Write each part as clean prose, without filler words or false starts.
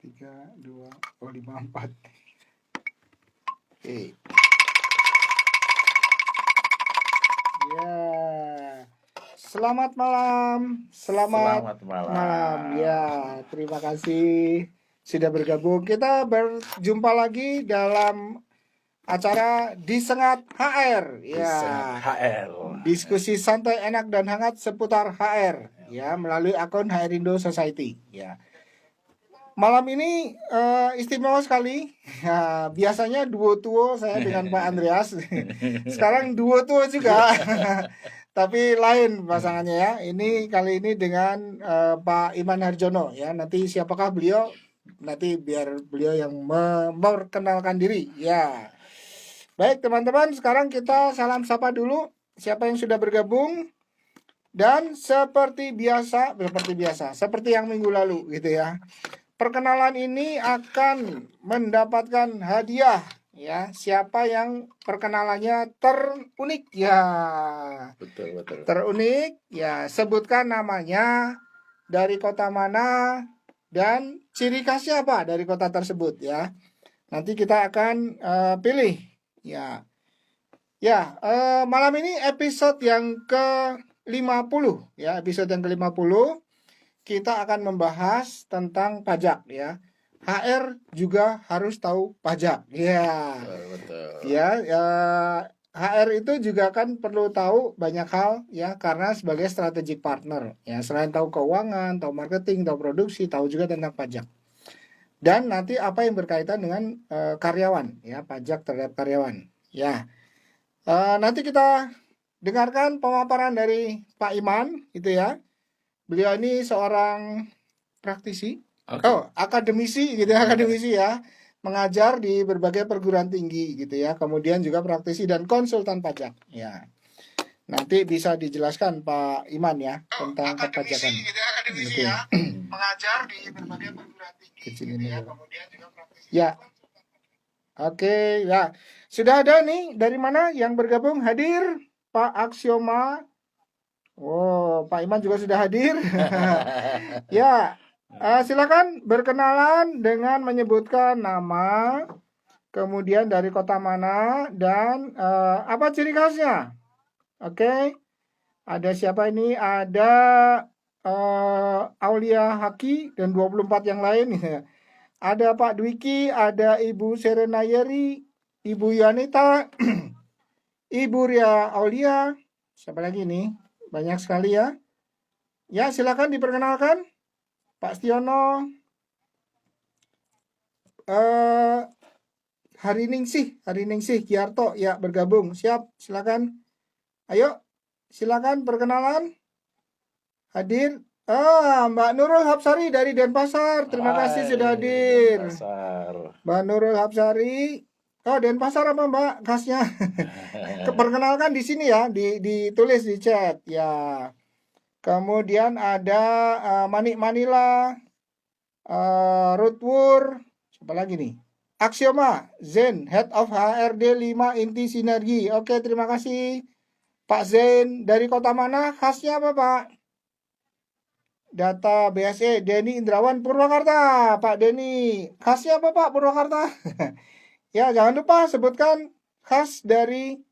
3, 2, 5, 4. Oke. Ya. Selamat malam. Selamat malam. Ya, terima kasih sudah bergabung. Kita berjumpa lagi dalam acara Disengat HR. Ya. Disengat HR. Diskusi santai, enak dan hangat seputar HR. Ya, melalui akun HR Indo Society. Ya. Malam ini istimewa sekali. Ya, biasanya duo tuo saya dengan Pak Andreas. Sekarang duo tuo juga. Tapi lain pasangannya ya. Ini kali ini dengan Pak Iman Harjono ya. Nanti siapakah beliau? Nanti biar beliau yang memperkenalkan diri. Ya. Baik teman-teman, sekarang kita salam sapa dulu siapa yang sudah bergabung. Dan seperti biasa, seperti yang minggu lalu gitu ya. Perkenalan ini akan mendapatkan hadiah ya. Siapa yang perkenalannya terunik ya. Betul. Terunik ya, sebutkan namanya, dari kota mana, dan ciri khasnya apa dari kota tersebut ya. Nanti kita akan pilih ya. Ya, malam ini episode yang ke-50 ya, episode yang ke-50. Kita akan membahas tentang pajak ya. HR juga harus tahu pajak. Ya. Betul. Ya, HR itu juga kan perlu tahu banyak hal ya, karena sebagai strategic partner ya, selain tahu keuangan, tahu marketing, tahu produksi, tahu juga tentang pajak. Dan nanti apa yang berkaitan dengan karyawan ya, pajak terhadap karyawan. Ya. Nanti kita dengarkan pemaparan dari Pak Iman gitu ya. Beliau ini seorang praktisi, akademisi gitu ya, akademisi ya, mengajar di berbagai perguruan tinggi gitu ya. Kemudian juga praktisi dan konsultan pajak ya. Nanti bisa dijelaskan Pak Iman ya tentang perpajakan. Gitu ya, akademisi ya, mengajar di berbagai perguruan tinggi gitu ya. Kemudian juga praktisi. Ya. Oke, ya. Sudah ada nih dari mana yang bergabung? Hadir Pak Aksioma. Oh, Pak Iman juga sudah hadir. Ya, silakan berkenalan dengan menyebutkan nama, kemudian dari kota mana, dan apa ciri khasnya. Oke, ada siapa ini? Ada Aulia Haki dan 24 yang lain. Ada Pak Dwiki, ada Ibu Serena Yeri, Ibu Yanita, Ibu Ria Aulia. Siapa lagi nih? Banyak sekali ya. Ya, silakan diperkenalkan. Pak Stiono. Hari Ningsih Kiarto ya bergabung. Siap, silakan. Ayo, silakan perkenalan. Hadir. Mbak Nurul Hapsari dari Denpasar. Terima kasih sudah hadir. Mbak Nurul Hapsari. Oh, Denpasar apa Mbak khasnya? Perkenalkan di sini ya, ditulis di chat ya. Kemudian ada Manik Manila, Rutwur, siapa lagi nih? Aksioma, Zen, Head of HRD 5 Inti Sinergi. Oke, terima kasih Pak Zen. Dari kota mana? Khasnya apa Pak? Data BSE, Denny Indrawan Purwakarta. Pak Denny, khasnya apa Pak Purwakarta? Ya, jangan lupa sebutkan khas dari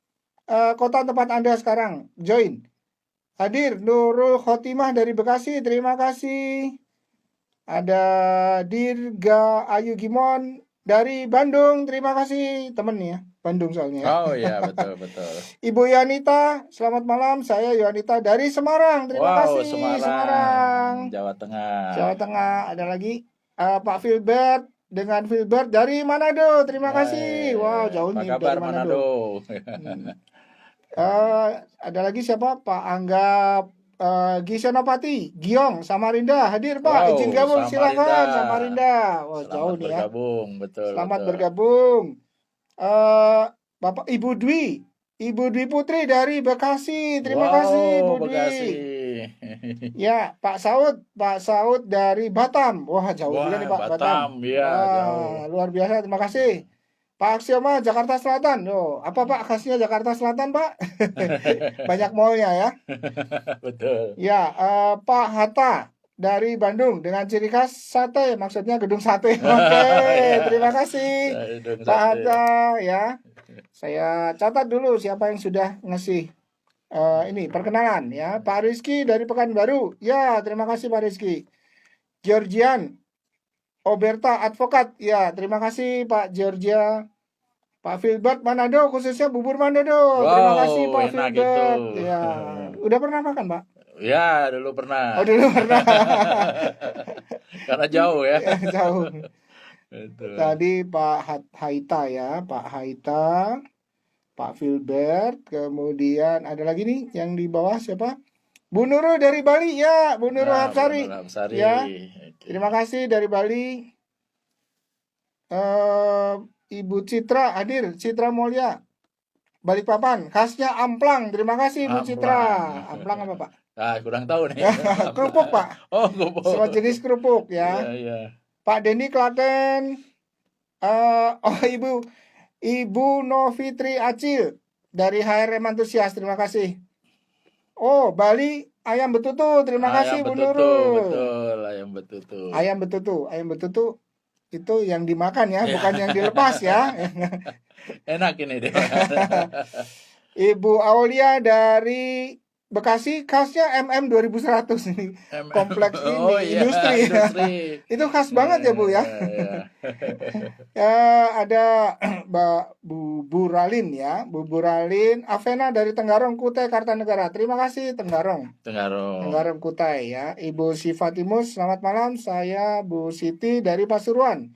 kota tempat Anda sekarang. Join. Hadir Nurul Khotimah dari Bekasi, terima kasih. Ada Dirga Ayu Gimon dari Bandung, terima kasih temen ya, Bandung soalnya ya. Oh iya, betul. Ibu Yanita, selamat malam, saya Yanita dari Semarang, terima kasih. Semarang, Jawa Tengah. Ada lagi Pak Filbert dengan Filbert dari Manado, terima kasih. Wow, jauh nih dari Manado. Ada lagi siapa? Pak Angga Gisenopati, Giong, Samarinda, hadir Pak, izin gabung, silakan Samarinda. Wah, jauh nih ya. Selamat bergabung. Bapak Ibu Dwi Putri dari Bekasi, terima kasih Bu Dwi. Ya, Pak Saud dari Batam. Wah, jauh juga nih Pak Batam. Ya, jauh. Luar biasa, terima kasih. Pak Aksioma Jakarta Selatan. Apa Pak khasnya Jakarta Selatan Pak? Banyak mallnya ya. Betul. Ya, Pak Hatta dari Bandung dengan ciri khas sate, maksudnya gedung sate. Oke, terima kasih Gedung Pak sate. Hatta ya. Saya catat dulu siapa yang sudah ngasih ini perkenalan ya. Pak Rizky dari Pekanbaru. Ya, terima kasih Pak Rizky. Georgian Oberta Advokat. Ya, terima kasih Pak Georgia. Pak Filbert Manado, khususnya bubur Manado. Terima kasih Wow, Pak enak itu. Filbert. Ya, udah pernah makan Pak? Ya, dulu Oh pernah. dulu pernah. Karena jauh ya. Ya, jauh. Itu. Tadi Pak Haita ya, Pak Haita, Pak Filbert, kemudian ada lagi nih yang di bawah siapa? Bu Nurul dari Bali ya, Bu Nurul Nah, Bu Hapsari Nur Hamsari. ya. Oke. Terima kasih dari Bali. Eh, Ibu Citra hadir, Citra Mulia, Balikpapan. Khasnya amplang. Terima kasih Ibu Citra. Amplang. Amplang apa Pak? Ah, kurang tahu nih. Kerupuk Pak, Oh, gobo. semua jenis kerupuk Iya, ya. iya. Pak Denny Klaten. Oh Ibu Novitri Acil dari HRM Antusias, terima kasih. Oh, Bali ayam betutu, terima kasih Bu Ayam betutu, Nurul. betul, ayam betutu. Ayam betutu itu yang dimakan ya, Ya. bukan yang dilepas ya. Enak ini deh. Ibu Aulia dari Bekasi, khasnya MM 2100 ini. Kompleks ini, Oh iya, industri. industri. Itu khas banget ya Bu ya. Iya. Ya, ada Mbak Buburalin ya, Buburalin Avena dari Tenggarong Kutai Kartanegara. Terima kasih Tenggarong. Tenggarong. Tenggarong Kutai ya. Ibu Sifatimus, selamat malam. Saya Bu Siti dari Pasuruan.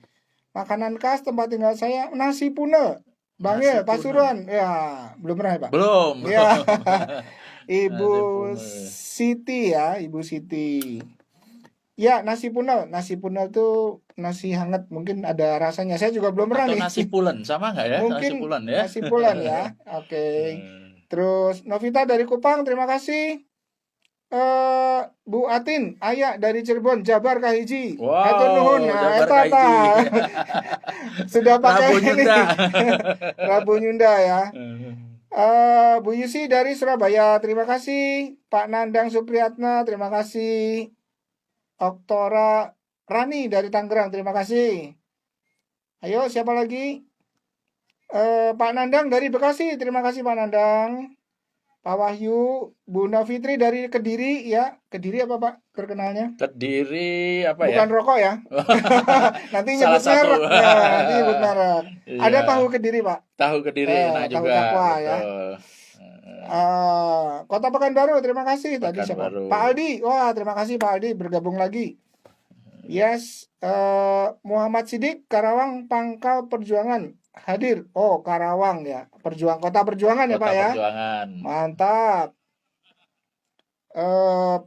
Makanan khas tempat tinggal saya nasi pune. Bangil, Nasi Pasuruan. Ya, belum pernah ya, Pak? Belum. Ya. Ibu Nasi pune. Siti ya, Ibu Siti. Ya, nasi pune. Nasi pune itu nasi hangat, mungkin ada rasanya. Saya juga belum pernah Atau nih. nasi pulen, sama nggak ya? Mungkin Nasi pulen ya. nasi pulen ya. Oke. Terus Novita dari Kupang, terima kasih. Bu Atin, Ayah dari Cirebon, Jabar Kahiji. Hatur nuhun. Wow, Nah, Jabar eta ta. Kahiji. Sudah pakai Rabu ini. Nyunda. Rabu Nyunda ya. Bu Yusi dari Surabaya, terima kasih. Pak Nandang Supriyatna, terima kasih. Oktora Rani dari Tangerang, terima kasih. Ayo, siapa lagi? Pak Nandang dari Bekasi, terima kasih Pak Nandang. Pak Wahyu, Bu Novitri dari Kediri ya. Kediri apa Pak perkenalnya? Kediri apa ya? Bukan rokok ya. Nanti Salah nyebut merek. satu. Ya, nanti nyebut merek. Iya. Ada tahu Kediri Pak. Tahu Kediri enak tahu juga. takwa ya. Betul. Kota Pekanbaru, terima kasih. Tadi siapa? Pekanbaru. Pak Aldi. Wah, terima kasih Pak Aldi bergabung lagi. Yes, Muhammad Sidik, Karawang Pangkal Perjuangan hadir. Oh, Karawang ya. Kota Perjuangan ya Kota Pak ya. Perjuangan. Mantap.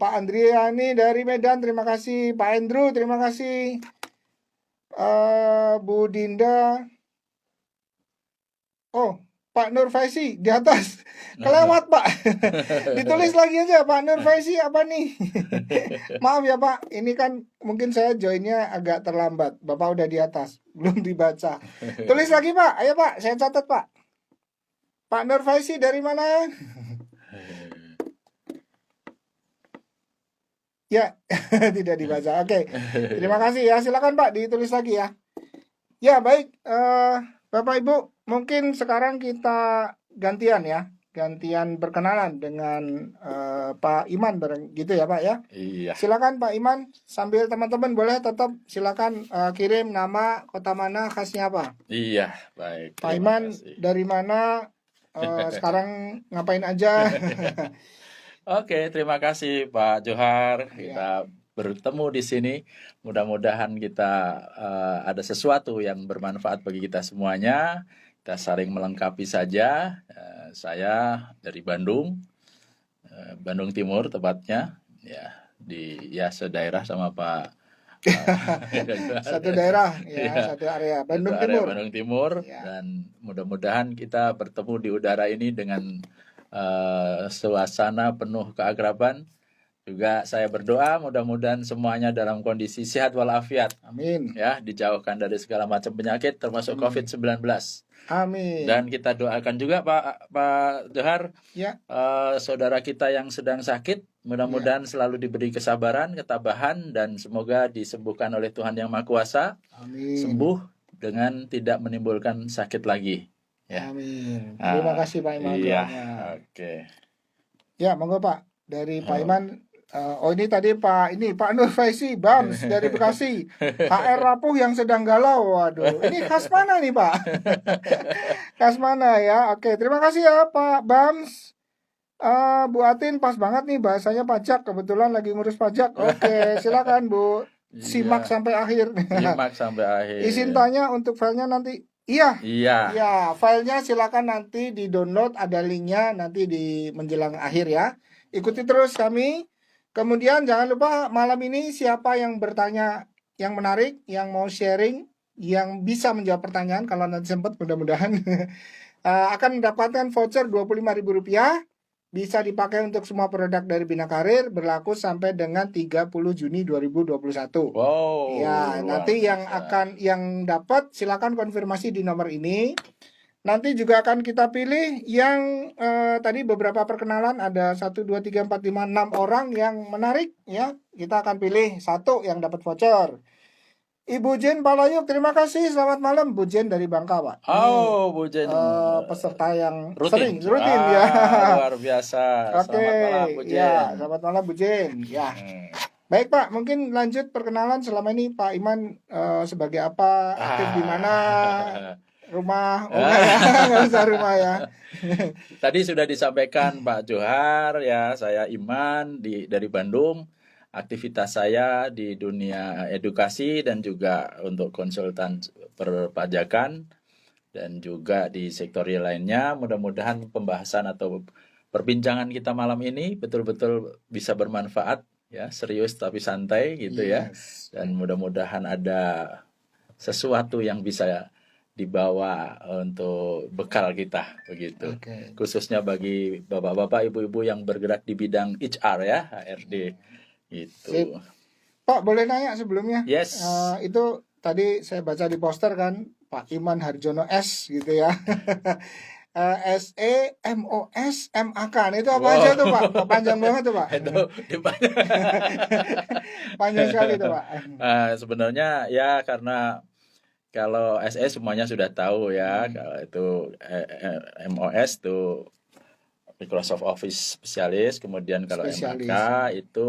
Pak Andriani dari Medan, terima kasih. Pak Andrew, terima kasih. Bu Dinda. Oh, Pak Nur Faisi di atas. Kelewat Pak. Ditulis lagi aja Pak Nur Faisi apa nih? Maaf ya Pak, ini kan mungkin saya joinnya agak terlambat. Bapak udah di atas, belum dibaca. Tulis lagi Pak, ayo Pak, saya catat Pak. Pak Nur Faisi dari mana? Ya, tidak dibaca. Oke, terima kasih ya. Silakan Pak, ditulis lagi ya. Ya baik, Bapak Ibu, mungkin sekarang kita gantian ya, gantian berkenalan dengan Pak Iman bareng gitu ya Pak ya. Iya. Silakan Pak Iman, sambil teman-teman boleh tetap silakan kirim nama, kota mana, khasnya apa. Iya, baik. Pak terima Iman kasih. dari mana, sekarang ngapain aja. Oke, terima kasih Pak Johar. Ya. Kita bertemu di sini. Mudah-mudahan kita ada sesuatu yang bermanfaat bagi kita semuanya. Kita saling melengkapi saja. Saya dari Bandung, Bandung Timur tepatnya, ya sedaerah sama Pak. Satu daerah ya, Ya. satu area Bandung Satu area Timur. Bandung Timur. Ya. Dan mudah-mudahan kita bertemu di udara ini dengan suasana penuh keakraban. Juga saya berdoa mudah-mudahan semuanya dalam kondisi sehat walafiat, Amin. ya, dijauhkan dari segala macam penyakit termasuk Amin. COVID-19. Amin. Dan kita doakan juga Pak Johar, Ya. saudara kita yang sedang sakit, Mudah-mudahan selalu diberi kesabaran, ketabahan, dan semoga disembuhkan oleh Tuhan Yang Maha Kuasa, Amin. sembuh dengan tidak menimbulkan sakit lagi. Ya. Amin. Terima kasih Pak Iman Iya. doanya. Oke. Ya, monggo Pak. Dari Pak Iman. Oh ini tadi Pak Nur Faisi Bams dari Bekasi. HR rapuh yang sedang galau. Waduh, ini khas mana nih Pak? Khas mana ya? Oke, terima kasih ya Pak Bams. Bu Atin pas banget nih bahasanya pajak. Kebetulan lagi ngurus pajak. Oke, silakan Bu. Simak sampai akhir. Simak sampai akhir. Izin tanya untuk filenya nanti. Iya. Filenya silakan nanti di download, ada linknya nanti di menjelang akhir ya. Ikuti terus kami. Kemudian jangan lupa malam ini siapa yang bertanya yang menarik, yang mau sharing, yang bisa menjawab pertanyaan kalau nanti sempat mudah-mudahan akan mendapatkan voucher Rp25.000. Bisa dipakai untuk semua produk dari Bina Karir, berlaku sampai dengan 30 Juni 2021. Wow. Ya, nanti yang dapat silakan konfirmasi di nomor ini. Nanti juga akan kita pilih yang tadi beberapa perkenalan, ada 1, 2, 3, 4, 5, 6 orang yang menarik ya. Kita akan pilih satu yang dapat voucher. Ibu Jen Palayuk, terima kasih. Selamat malam Bu Jen dari Bangka, Pak. Oh, Bu Jen. Peserta yang rutin ya. Luar biasa. Oke. Selamat malam Bu Jen. Ya, selamat malam Bu Jen. Ya. Baik Pak, mungkin lanjut perkenalan. Selama ini Pak Iman sebagai apa, aktif di mana? Rumah, nggak usah rumah ya. Tadi sudah disampaikan Pak Johar ya, saya Iman dari Bandung. Aktivitas saya di dunia edukasi dan juga untuk konsultan perpajakan dan juga di sektor lainnya. Mudah-mudahan pembahasan atau perbincangan kita malam ini betul-betul bisa bermanfaat ya, serius tapi santai gitu ya. Dan mudah-mudahan ada sesuatu yang bisa dibawa untuk bekal kita begitu. Khususnya bagi bapak-bapak, ibu-ibu yang bergerak di bidang HR ya, HRD gitu. Sip. Pak, boleh nanya sebelumnya? Yes. Itu tadi saya baca di poster kan, Pak Iman Harjono S gitu ya. SEMOSMAK. Itu apa aja tuh Pak? Panjang banget tuh Pak. Itu panjang sekali tuh Pak. Sebenarnya ya karena kalau SE semuanya sudah tahu ya, kalau itu MOS itu Microsoft Office Specialist, kemudian kalau MAK itu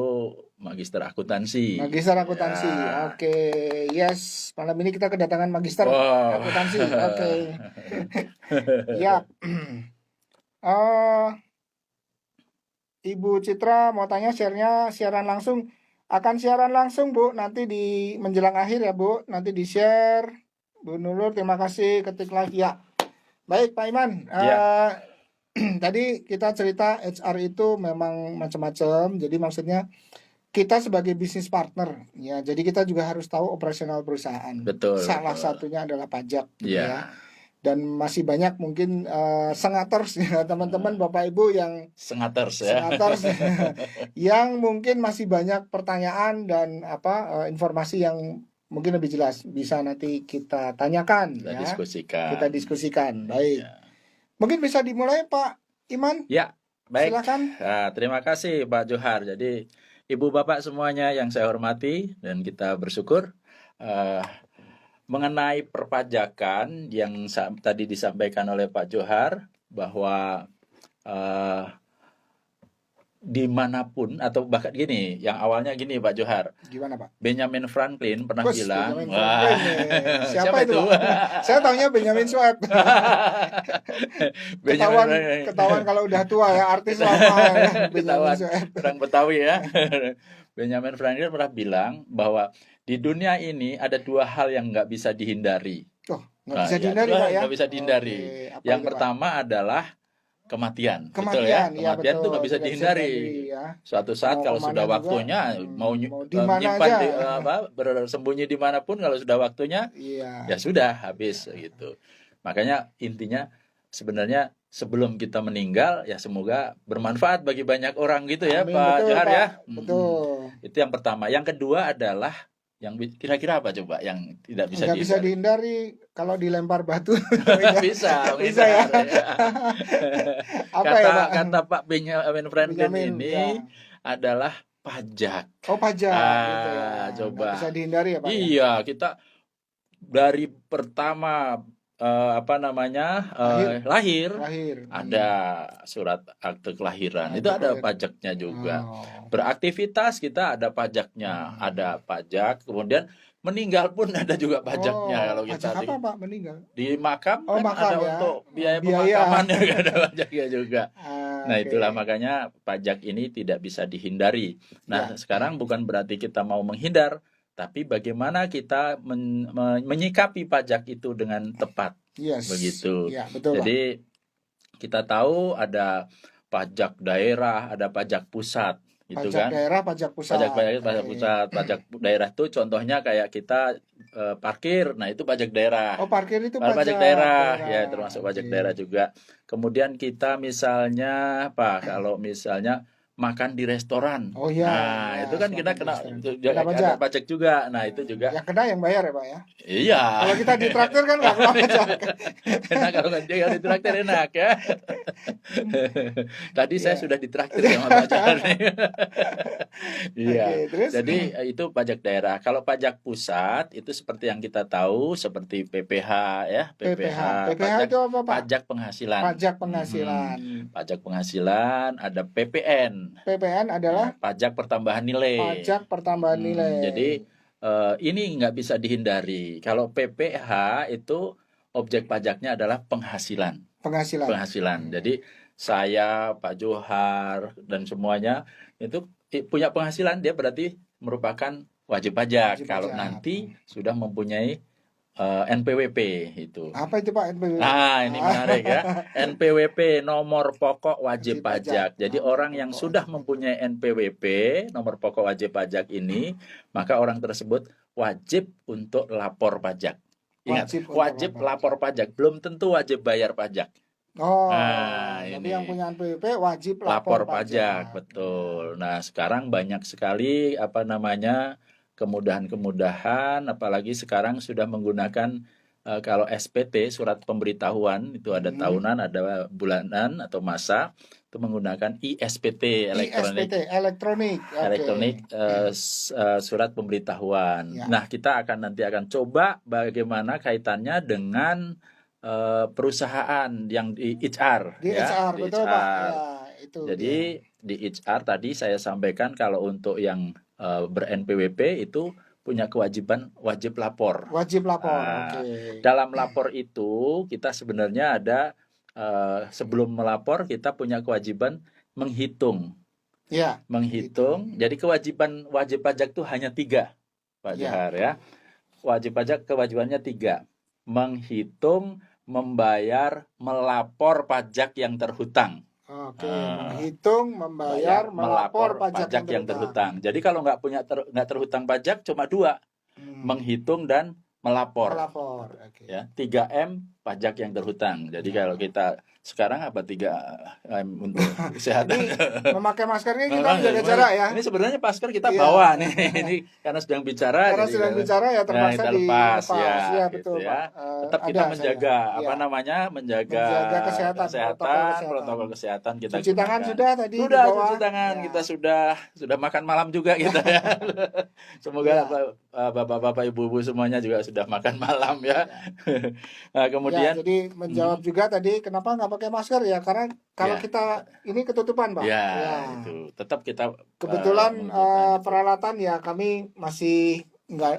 Magister Akuntansi. Magister Akuntansi, ya. Oke, yes. Malam ini kita kedatangan Magister Akuntansi, oke. Ya. Ibu Citra mau tanya siaran langsung. Akan siaran langsung Bu, nanti di menjelang akhir ya Bu, nanti di share. Bu Nurul, terima kasih, ketik live ya. Baik Pak Iman, tadi kita cerita HR itu memang macam-macam. Jadi maksudnya kita sebagai bisnis partner ya. Jadi kita juga harus tahu operasional perusahaan. Betul. Salah satunya adalah pajak ya. Dan masih banyak mungkin sengators ya, teman-teman Bapak Ibu yang sengators yang mungkin masih banyak pertanyaan dan informasi yang mungkin lebih jelas, bisa nanti kita tanyakan, kita diskusikan. Baik. Mungkin bisa dimulai Pak Iman. Ya, baik. Silakan. Terima kasih Pak Johar. Jadi Ibu Bapak semuanya yang saya hormati dan kita bersyukur mengenai perpajakan yang tadi disampaikan oleh Pak Johar bahwa dimanapun atau bahkan gini, yang awalnya gini Pak Johar. Gimana Pak? Benjamin Franklin pernah bilang. Siapa itu? Saya taunya Benjamin Sueb. Ketahuan kalau udah tua ya, artis lama. Ketahuan orang Betawi ya. Benjamin Franklin pernah bilang bahwa di dunia ini ada dua hal yang nggak bisa dihindari. Nggak bisa dihindari Pak ya? Nggak bisa dihindari. Yang pertama adalah kematian, betul ya? Kematian itu nggak bisa dihindari. Suatu saat kalau sudah waktunya mau menyimpan bersembunyi dimanapun, kalau sudah waktunya ya sudah habis gitu. Makanya intinya sebenarnya sebelum kita meninggal ya semoga bermanfaat bagi banyak orang gitu ya. Amin, Pak Johar ya. Betul. Itu yang pertama. Yang kedua adalah yang kira-kira apa coba yang tidak bisa dihindari? Bisa dihindari kalau dilempar batu. bisa ya. Kata Pak Benjamin Franklin ini adalah pajak. Oh, pajak gitu ya. Nggak Coba. bisa dihindari ya Pak ya? Iya, kita dari pertama lahir Lahir. ada surat akte kelahiran, Akte itu ada kelahiran. pajaknya juga. Oh. Beraktivitas kita ada pajaknya, ada pajak. Kemudian meninggal pun ada juga pajaknya. Kalau kita pajak apa Pak meninggal? di makam Oh, kan makam ada ya. untuk biaya Biaya. pemakaman juga ada pajaknya juga. Nah, Oke. itulah makanya pajak ini tidak bisa dihindari. Nah, Ya. sekarang bukan berarti kita mau menghindar, tapi bagaimana kita menyikapi pajak itu dengan tepat. Yes. Begitu. Ya, betul Pak. Jadi kita tahu ada pajak daerah, ada pajak pusat, gitu Pajak kan? daerah, pajak pusat. Pajak pusat, pajak daerah itu contohnya kayak kita parkir, nah itu pajak daerah. Oh, parkir itu Pajak daerah, daerah. ya termasuk pajak Oke. daerah juga. Kemudian kita misalnya kalau misalnya makan di restoran, Oh iya, nah ya, itu kan kita makan di kena restoran. ada pajak juga. Nah itu juga, Yang kena yang bayar ya Pak ya. iya. Kalau kita ditraktir kan nggak kena pajak. Enak kalau nggak dia ditraktir enak ya. Tadi saya Iya. sudah ditraktir sama Pak Jan. Iya. Oke, terus? Jadi itu pajak daerah. Kalau pajak pusat itu seperti yang kita tahu seperti PPH ya, PPH pajak, itu apa Pak? pajak penghasilan. Pajak penghasilan. Pajak penghasilan, ada PPN. PPN adalah pajak pertambahan nilai. pajak pertambahan nilai. Jadi ini nggak bisa dihindari. Kalau PPH itu objek pajaknya adalah penghasilan. Penghasilan. Jadi saya, Pak Johar dan semuanya itu punya penghasilan, dia berarti merupakan wajib pajak. Kalau nanti sudah mempunyai NPWP itu. Apa itu Pak NPWP? Ini menarik ya. NPWP, nomor pokok wajib pajak. Jadi orang yang sudah mempunyai NPWP, nomor pokok wajib pajak ini, maka orang tersebut wajib untuk lapor pajak. Ingat, wajib lapor pajak, belum tentu wajib bayar pajak. Tapi yang punya NPWP wajib lapor pajak, betul. Nah, sekarang banyak sekali kemudahan-kemudahan, apalagi sekarang sudah menggunakan kalau SPT, surat pemberitahuan, itu ada tahunan, ada bulanan atau masa, itu menggunakan ISPT, elektronik, surat pemberitahuan. Ya. Nah, kita nanti akan coba bagaimana kaitannya dengan perusahaan yang di HR. Di HR, betul Pak. Ya, itu jadi di HR tadi saya sampaikan kalau untuk yang ber-NPWP itu punya kewajiban wajib lapor. Wajib lapor. Oke. Dalam lapor itu kita sebenarnya ada sebelum melapor kita punya kewajiban menghitung. Ya. Menghitung. Jadi kewajiban wajib pajak itu hanya 3, Pak Johar ya. Wajib pajak kewajibannya 3. Menghitung, membayar, melapor pajak yang terhutang. Oke, menghitung, membayar, melapor pajak yang terhutang. Jadi kalau nggak terhutang pajak cuma 2, menghitung dan melapor. Okay. Ya, 3M pajak yang terhutang. Jadi kalau kita sekarang apa 3M untuk kesehatan? Ini memakai maskernya kita menjaga jarak ya. Ini sebenarnya masker kita bawa nih. Ini karena sedang bicara. Karena sedang bicara ya terpaksa dilepas ya betul gitu, ya. Pak. Tetap kita menjaga menjaga kesehatan, protokol kesehatan kita. Cuci tangan sudah tadi. Cuci tangan kita sudah makan malam juga kita ya. Semoga bapak-bapak ibu-ibu semuanya juga sudah makan malam ya. Nah, kemudian jadi menjawab juga tadi kenapa nggak pakai masker ya, karena kalau kita ini ketutupan Pak. Itu tetap kita kebetulan peralatan ya kami masih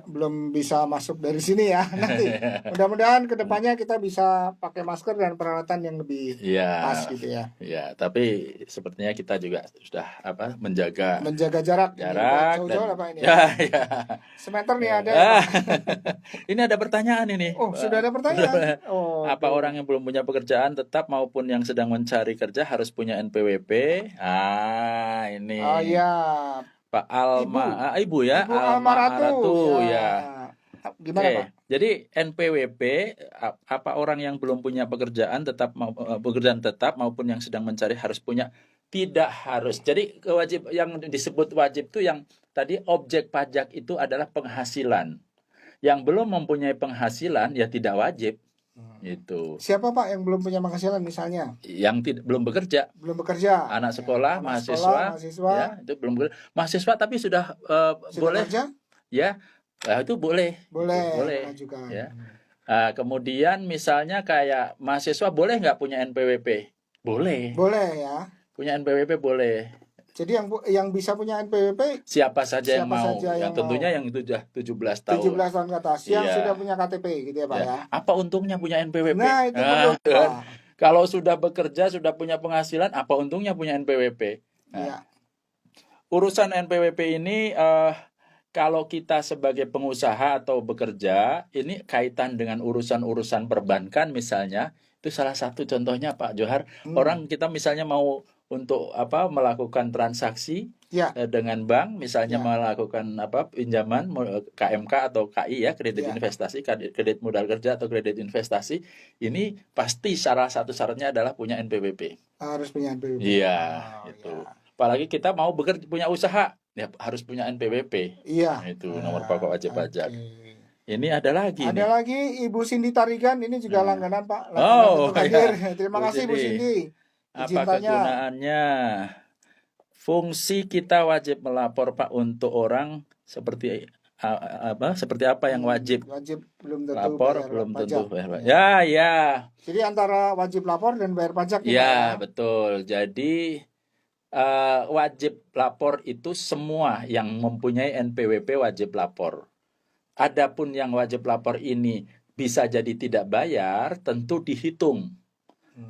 belum bisa masuk dari sini ya. Nanti mudah-mudahan kedepannya kita bisa pakai masker dan peralatan yang lebih pas gitu ya. Ya, tapi sepertinya kita juga sudah menjaga jarak. Jauh-jauh apa ini? Ya. Semeter nih ada. Ini ada pertanyaan ini. Oh, sudah ada pertanyaan. Apa orang yang belum punya pekerjaan tetap maupun yang sedang mencari kerja harus punya NPWP? Ini. Oh iya. Pak Ibu ya, Ibu Almaratu ya. Gimana Pak? Jadi NPWP apa orang yang belum punya pekerjaan tetap maupun yang sedang mencari harus punya? Tidak harus. Jadi yang disebut wajib itu yang tadi objek pajak itu adalah penghasilan. Yang belum mempunyai penghasilan ya tidak wajib. Itu. Siapa Pak yang belum punya penghasilan misalnya? Yang belum bekerja, Belum bekerja. anak Ya, sekolah, anak sekolah, mahasiswa, mahasiswa, ya itu belum bekerja. Mahasiswa tapi sudah sudah boleh, kerja? ya, itu boleh, itu Boleh boleh, mengajukan. ya. Kemudian misalnya kayak mahasiswa boleh nggak punya NPWP? Boleh. Boleh ya. Punya NPWP boleh. Jadi yang bisa punya NPWP Siapa saja yang siapa mau. saja yang Tentunya mau. yang itu sudah 17 tahun. 17 tahun ke atas yang Iya. sudah punya KTP gitu ya Pak Ya. ya. Apa untungnya punya NPWP? Nah, itu perlu Pak. Kalau sudah bekerja, sudah punya penghasilan, apa untungnya punya NPWP? Iya. Urusan NPWP ini kalau kita sebagai pengusaha atau bekerja, ini kaitan dengan urusan-urusan perbankan misalnya, itu salah satu contohnya Pak Johar. Orang kita misalnya mau untuk melakukan transaksi Ya. dengan bank, misalnya melakukan pinjaman KMK atau KI ya, kredit investasi, kredit modal kerja atau kredit investasi, ini pasti salah satu syaratnya adalah punya NPWP. Harus punya NPWP. Iya, itu. Ya. Apalagi kita mau bekerja punya usaha, ya harus punya NPWP. Iya. Itu nomor pokok wajib pajak. Ini ada lagi. Ada lagi Ibu Cindy Tarigan, ini juga langganan Pak. Terima kasih Bu Cindy. Apa kegunaannya? Fungsi kita wajib melapor Pak untuk orang seperti apa yang wajib? Wajib belum tentu lapor, bayar belum pajak. tentu bayar pajak. Ya. Jadi antara wajib lapor dan bayar pajak ya, betul. Jadi wajib lapor itu semua yang mempunyai NPWP wajib lapor. Adapun yang wajib lapor ini bisa jadi tidak bayar, tentu dihitung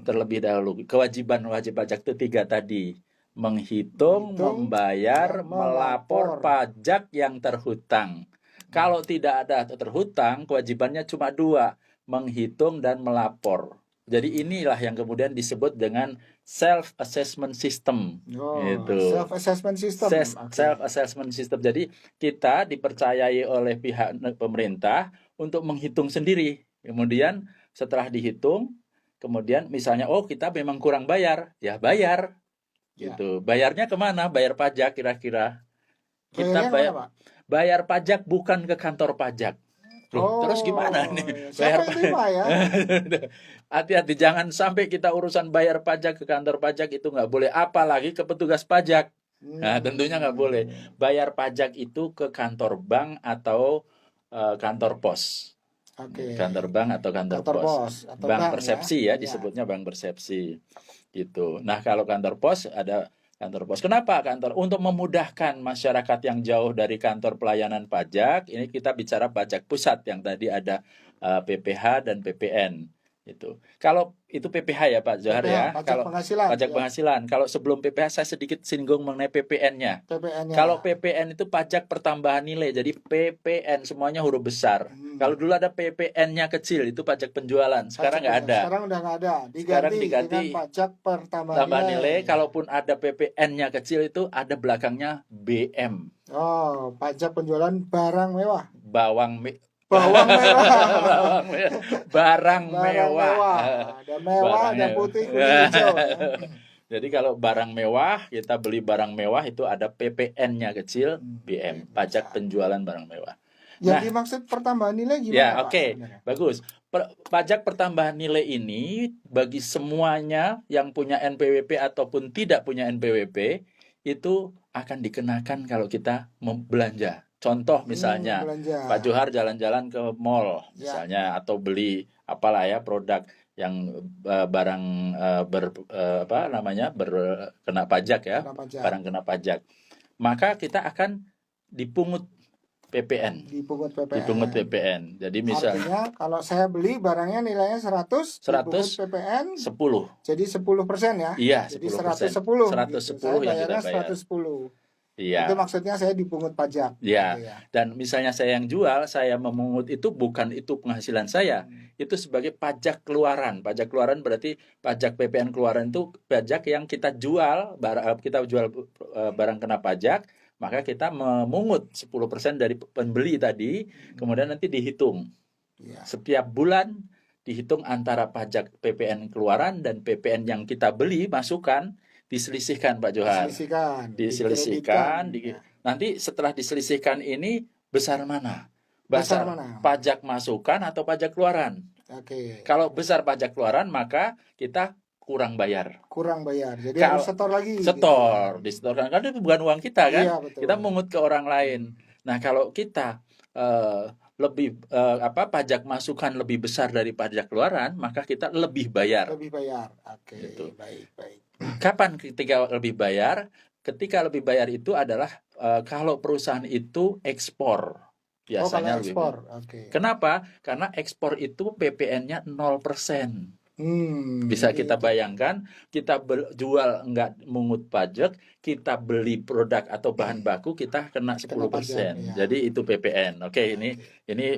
terlebih dahulu. Kewajiban wajib pajak itu 3 tadi. Menghitung, membayar, melapor pajak yang terhutang. Kalau tidak ada terhutang, kewajibannya cuma 2, menghitung dan melapor. Jadi inilah yang kemudian disebut dengan self-assessment system. Self-assessment system. Self-assessment system. Jadi kita dipercayai oleh pihak pemerintah untuk menghitung sendiri. Kemudian setelah dihitung, kemudian misalnya kita memang kurang bayar, ya bayar. Gitu. Bayarnya kemana? Bayar pajak kira-kira. Kita bayar pajak bukan ke kantor pajak. Terus gimana nih? Bayar ya? Hati-hati, jangan sampai kita urusan bayar pajak ke kantor pajak itu nggak boleh, apalagi ke petugas pajak. Nah, tentunya nggak boleh. Bayar pajak itu ke kantor bank atau kantor pos. Kantor bank atau kantor pos. Atau bank persepsi ya, disebutnya bank persepsi. Gitu. Nah, kalau kantor pos ada kantor pos. Kenapa kantor? Untuk memudahkan masyarakat yang jauh dari kantor pelayanan pajak, ini kita bicara pajak pusat yang tadi ada PPH dan PPN. Itu. Kalau itu PPH ya Pak Johar ya. Kalau pajak penghasilan. Kalau sebelum PPH saya sedikit singgung mengenai PPN-nya. Kalau PPN itu pajak pertambahan nilai. Jadi PPN semuanya huruf besar. Kalau dulu ada PPN-nya kecil itu pajak penjualan. Sekarang nggak ada. Sekarang udah nggak ada. Diganti dengan pajak pertambahan nilai. Kalaupun ada PPN-nya kecil itu ada belakangnya BM. Pajak penjualan barang mewah. Bawang mewah. Barang mewah. Ada mewah, ada putih, kuning, hijau. Jadi kalau barang mewah, kita beli barang mewah itu ada PPN-nya kecil, BM, pajak penjualan barang mewah. Yang dimaksud pertambahan nilai gimana? Ya, oke. Bagus. Pajak pertambahan nilai ini bagi semuanya yang punya NPWP ataupun tidak punya NPWP itu akan dikenakan kalau kita belanja. Contoh misalnya Pak Johar jalan-jalan ke mall misalnya atau beli apalah ya produk yang barang berkena pajak ya, barang kena pajak. Maka kita akan dipungut PPN. Dipungut PPN. Jadi misalnya artinya kalau saya beli barangnya nilainya 100 dipungut PPN 10. Jadi 10% ya? Iya, 10%. Jadi 110. 110 yang kita bayar. 110. Iya. Itu maksudnya saya dipungut pajak. Iya. Gitu ya. Dan misalnya saya yang jual, saya memungut itu bukan itu penghasilan saya. Itu sebagai pajak keluaran. Pajak keluaran berarti pajak PPN keluaran itu pajak yang kita jual barang kena pajak, maka kita memungut 10% dari pembeli tadi, kemudian nanti dihitung. Ya. Setiap bulan dihitung antara pajak PPN keluaran dan PPN yang kita beli masukkan, diselisihkan Pak Johar. Diselisihkan. Nanti setelah diselisihkan ini besar mana? Besar mana? Pajak masukan atau pajak keluaran? Oke. Kalau besar pajak keluaran maka kita kurang bayar. Kurang bayar. Jadi Kalau harus setor lagi gitu. setor, disetorkan karena itu bukan uang kita kan. Iya, betul. Kita mungut ke orang lain. Nah, kalau kita pajak masukan lebih besar dari pajak keluaran, maka kita lebih bayar. Lebih bayar. Oke, Gitu. baik. Kapan ketika lebih bayar? Ketika lebih bayar itu adalah kalau perusahaan itu ekspor. Biasanya kalau lebih ekspor. bayar. Oke. Kenapa? Karena ekspor itu PPN-nya 0%. Bisa jadi kita itu. bayangkan, kita jual nggak mungut pajak, kita beli produk atau bahan baku, kita kena 10%. pajak, ya. Jadi itu PPN. Oke, ini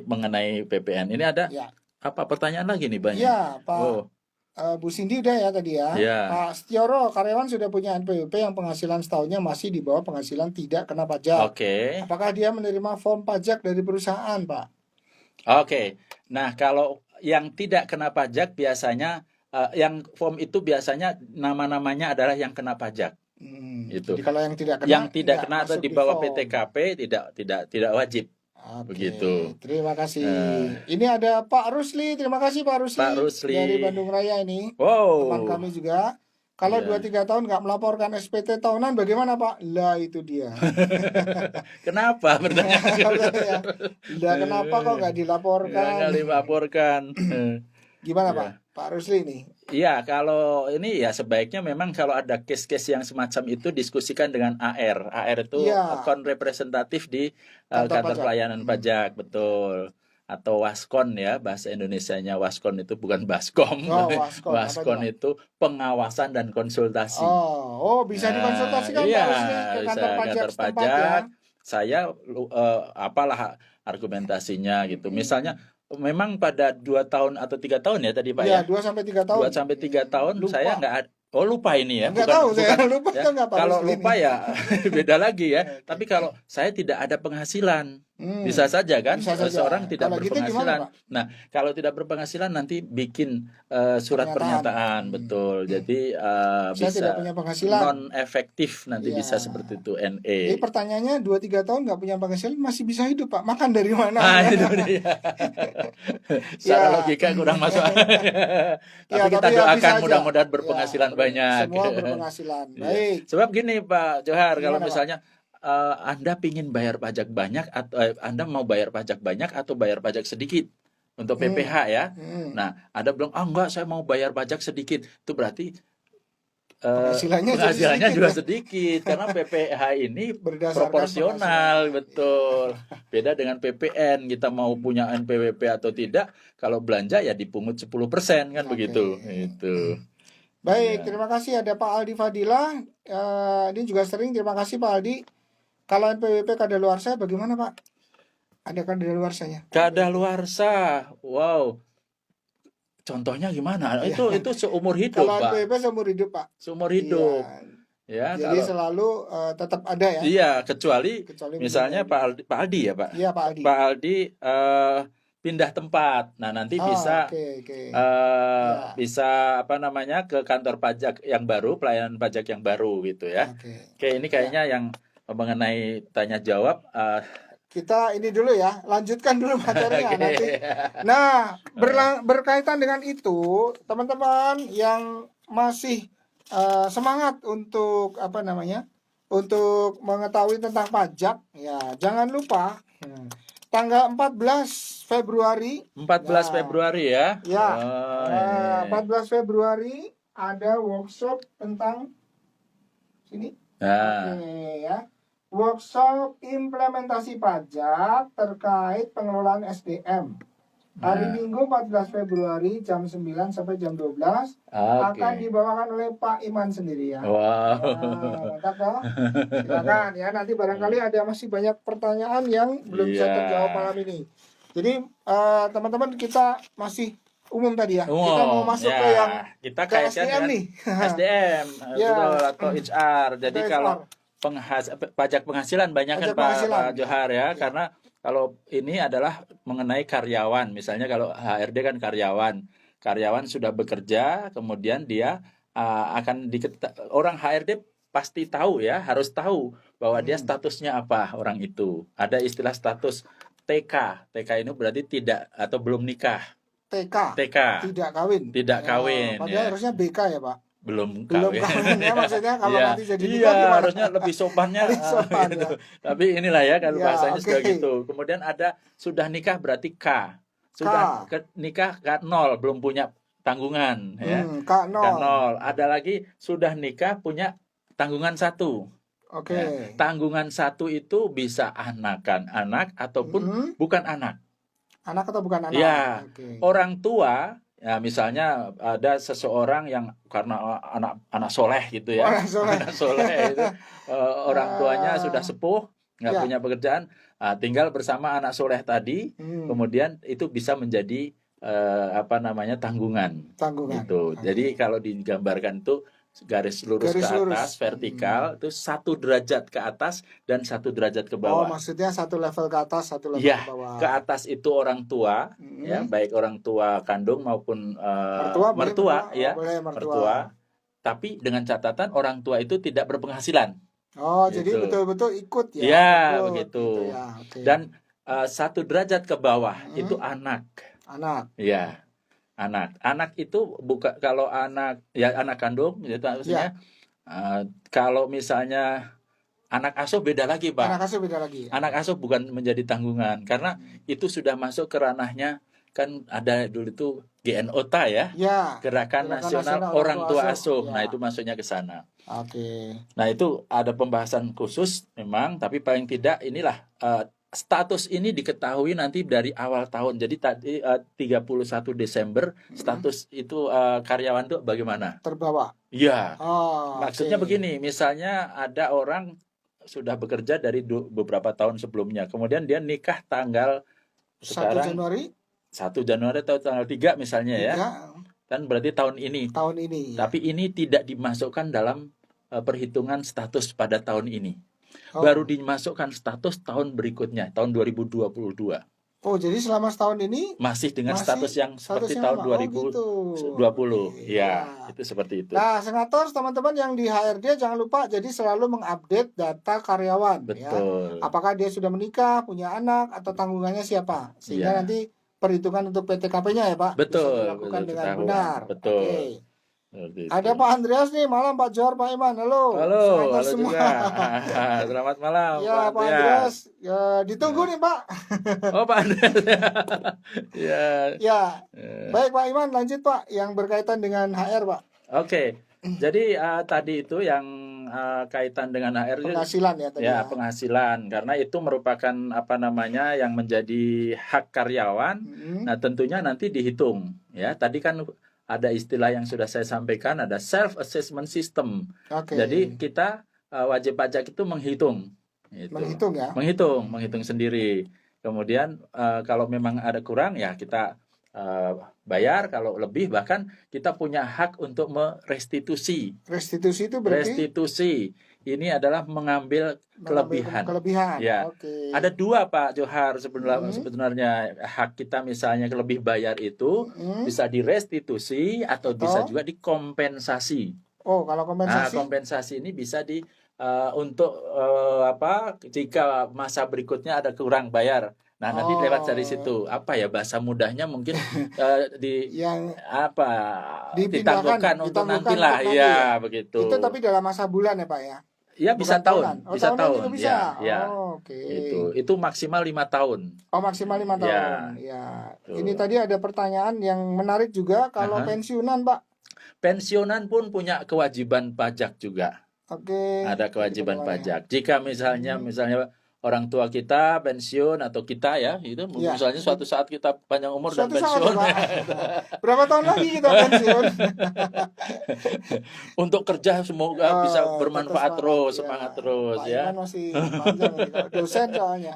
mengenai PPN. Ini ada Ya. apa pertanyaan lagi nih banyak? Ya, Pak. Oh, Bu Cindy udah ya tadi ya. ya. Pak Setioro, karyawan sudah punya NPWP yang penghasilan setahunnya masih di bawah penghasilan tidak kena pajak. Oke. Apakah dia menerima form pajak dari perusahaan, Pak? Oke. Nah, kalau yang tidak kena pajak biasanya yang form itu biasanya nama-namanya adalah yang kena pajak. Itu. Jadi kalau yang tidak kena, yang tidak kena atau masuk di bawah form. PTKP tidak wajib. Oke, Begitu. terima kasih. Ini ada Pak Rusli, terima kasih Pak Rusli, Pak Rusli. dari Bandung Raya ini. Wow. Teman kami juga. Kalau Iya. 2-3 tahun nggak melaporkan SPT tahunan bagaimana Pak? Lah itu dia. Kenapa bertanya? Lah kenapa kok nggak dilaporkan? Nggak dilaporkan. Gimana Iya. Pak? Pak Rusli nih. Iya, kalau ini ya sebaiknya memang kalau ada case-case yang semacam itu diskusikan dengan AR. AR itu Iya. akun representatif di Kantor kantor pelayanan pajak, betul. Atau Waskon ya, bahasa Indonesianya Waskon itu bukan Baskom. Oh, Waskon. Waskon itu pengawasan dan konsultasi. Oh, bisa dikonsultasikan iya, Pak Rusli ke kantor pajak kantor setempat ya. Saya apalah argumentasinya gitu. Misalnya memang pada 2 tahun atau 3 tahun ya tadi Pak Iya, ya? 2-3 tahun. 2-3 tahun Lupa. saya nggak lupa ini ya. Nggak tahu, saya lupa ya. itu nggak Pak Kalau Rusli lupa ini. ya beda lagi ya. Oke. Tapi kalau saya tidak ada penghasilan, bisa saja kan? Bisa saja. Seorang tidak Kalau gitu berpenghasilan. gimana, Pak? Nah, kalau tidak berpenghasilan nanti bikin surat pernyataan, betul. Jadi Saya bisa tidak punya penghasilan. non efektif nanti Iya. bisa seperti itu Jadi NE. pertanyaannya 2-3 tahun nggak punya penghasilan masih bisa hidup Pak. Makan dari mana? Nah, itu dia. Secara Ya. logika kurang masuk. Tapi kita tapi ya doakan bisa aja. mudah-mudahan berpenghasilan banyak. Semua berpenghasilan. Iya. Baik. Sebab gini Pak Johar, kalau Gimana, Pak? misalnya Anda pingin bayar pajak banyak atau Anda mau bayar pajak banyak atau bayar pajak sedikit untuk PPH ya. Nah, Anda bilang, enggak, saya mau bayar pajak sedikit. Itu berarti penghasilannya juga sedikit karena PPH ini Berdasarkan proporsional, betul. Beda dengan PPN, kita mau punya NPWP atau tidak, kalau belanja ya dipungut 10% kan. Oke. Begitu. Itu. Baik, Ya. terima kasih. Ada Pak Aldi Fadila. Ini juga sering. Terima kasih Pak Aldi. Kalau NPWP kadaluarsa bagaimana Pak? Ada kadaluarsanya? Kadaluarsa, wow. Contohnya gimana? Itu seumur hidup, Kalau Pak. NPWP seumur hidup Pak. Seumur hidup. Iya. Ya, Jadi selalu tetap ada ya. Iya, kecuali misalnya meninggal. Pak Aldi ya, Pak. Iya, Pak Aldi. Pak Aldi pindah tempat. Nah, nanti bisa oke. bisa ke kantor pajak yang baru, pelayanan pajak yang baru gitu ya. Oke, ini kayaknya yang mengenai tanya jawab kita ini dulu ya, lanjutkan dulu materinya nanti. Nah, berkaitan dengan itu, teman-teman yang masih semangat untuk untuk mengetahui tentang pajak, ya jangan lupa tanggal 14 Februari. 14 Februari ya. Ya. 14 Februari ada workshop tentang sini. Oke ya. Workshop implementasi pajak terkait pengelolaan SDM. Hari Minggu 14 Februari jam 9 sampai jam 12 akan dibawakan oleh Pak Iman sendiri ya. Wow. Mantap toh? Silakan ya, nanti barangkali ada masih banyak pertanyaan yang belum bisa terjawab malam ini. Jadi teman-teman kita masih umum tadi ya. Kita mau masuk ke yang kita ke SDM nih. SDM betul, atau HR. Jadi kalau pajak penghasilan banyak kan Pak Johar ya, karena kalau ini adalah mengenai karyawan. Misalnya kalau HRD kan karyawan sudah bekerja, kemudian dia akan orang HRD pasti tahu ya, harus tahu bahwa dia statusnya apa orang itu. Ada istilah status TK. TK ini berarti tidak atau belum nikah. TK, TK, tidak kawin. tidak Ya, kawin padahal ya. harusnya BK ya Pak. Belum Belum kawin. kawin ya maksudnya kalau Iya, nanti jadi iya, nikah gimana? harusnya lebih sopannya Lebih sopan gitu. ya. Tapi inilah ya kalau Ya, bahasanya oke. sudah gitu. Kemudian ada sudah nikah berarti K. Sudah K. nikah K0, belum punya tanggungan ya. K0. K0. Ada lagi sudah nikah punya tanggungan 1. Oke. Ya. Tanggungan 1 itu bisa anak ataupun Mm-mm. bukan anak. Anak atau bukan anak? Ya, Oke. orang tua ya misalnya ada seseorang yang karena anak soleh gitu ya, Orang soleh. anak soleh itu orang tuanya sudah sepuh, nggak Ya. punya pekerjaan, tinggal bersama anak soleh tadi, kemudian itu bisa menjadi tanggungan. Tanggungan. Gitu. Oke. Jadi kalau digambarkan itu garis lurus Garis ke lurus. atas vertikal itu 1 derajat ke atas dan 1 derajat ke Oh, bawah. maksudnya 1 level ke atas, 1 level Iya, ke bawah. ke atas itu orang tua, ya baik orang tua kandung maupun mertua, ya, boleh mertua. Tapi dengan catatan orang tua itu tidak berpenghasilan. Oh, Gitu. jadi betul-betul ikut ya. Ya, Ikut, begitu. gitu ya. Oke. Dan 1 derajat ke bawah itu anak. Anak. Ya, anak. Anak itu bukan kalau anak ya anak kandung gitu maksudnya. Kalau misalnya anak asuh beda lagi, Pak. Anak asuh beda lagi. Anak asuh bukan menjadi tanggungan karena itu sudah masuk ke ranahnya, kan ada dulu itu GNOTA ya. Ya. Gerakan Nasional Orang Tua Asuh. Ya. Nah, itu masuknya ke sana. Oke. Nah, itu ada pembahasan khusus memang, tapi paling tidak inilah status ini diketahui nanti dari awal tahun. Jadi tadi 31 Desember status itu karyawan itu bagaimana? Terbawa. Iya. Oh, Maksudnya oke. begini, misalnya ada orang sudah bekerja dari beberapa tahun sebelumnya, kemudian dia nikah tanggal 1 sekarang Januari 1 Januari atau tanggal 3 misalnya ya. 3 Kan berarti tahun ini. tahun ini. Tapi ini tidak dimasukkan dalam perhitungan status pada tahun ini. Oh. Baru dimasukkan status tahun berikutnya, tahun 2022. Oh, jadi selama setahun ini Masih dengan status yang seperti statusnya tahun sama. 2020. Oke. Ya, itu seperti itu. Nah, senator teman-teman yang di HRD jangan lupa jadi selalu mengupdate data karyawan. Betul. Ya. Apakah dia sudah menikah, punya anak, atau tanggungannya siapa? Sehingga Ya. nanti perhitungan untuk PTKP-nya ya Pak Betul, bisa dilakukan betul, dengan ketahuan. benar. Betul. Oke. Seperti itu. Ada Pak Andreas nih, malam Pak Johar, Pak Iman. Halo. Halo, Senator halo semua. juga. Selamat malam, Ya, Pak Andreas. Andreas. Ya, ditunggu nih Pak. Oh, Pak Andreas. Ya. Ya. Baik Pak Iman, lanjut Pak yang berkaitan dengan HR Pak. Oke. Jadi tadi itu yang kaitan dengan HR itu Penghasilan ya tadi. ya penghasilan, karena itu merupakan yang menjadi hak karyawan. Nah, tentunya nanti dihitung ya. Tadi kan ada istilah yang sudah saya sampaikan, ada self assessment system. Oke. Jadi kita wajib pajak itu menghitung. Gitu. Menghitung ya. Menghitung sendiri. Kemudian kalau memang ada kurang ya kita bayar, kalau lebih bahkan kita punya hak untuk merestitusi. Restitusi itu berarti Restitusi ini adalah mengambil kelebihan. Ya. Oke. Ada 2 Pak Johar sebenarnya hak kita, misalnya lebih bayar itu bisa direstitusi atau bisa juga dikompensasi. Oh, kalau kompensasi. Nah, kompensasi ini bisa untuk jika masa berikutnya ada kurang bayar. Nah, nanti lewat dari situ. Apa ya bahasa mudahnya mungkin ditangguhkan untuk nantilah ya, begitu. Itu tapi dalam masa bulan ya, Pak ya. Ya, bisa tahun, Oh, bisa tahun. juga bisa. Ya. Oh, oke. Itu maksimal 5 tahun. Oh, maksimal 5 tahun. Ya. Ini tadi ada pertanyaan yang menarik juga, kalau pensiunan, Pak. Pensiunan pun punya kewajiban pajak juga. Oke. Ada kewajiban pajak. Jika misalnya orang tua kita pensiun atau kita ya, itu misalnya suatu saat kita panjang umur dan pensiun. Berapa tahun lagi kita pensiun? Untuk kerja semoga bisa bermanfaat terus, semangat terus Pak ya. Iman masih panjang nih, dosen soalnya.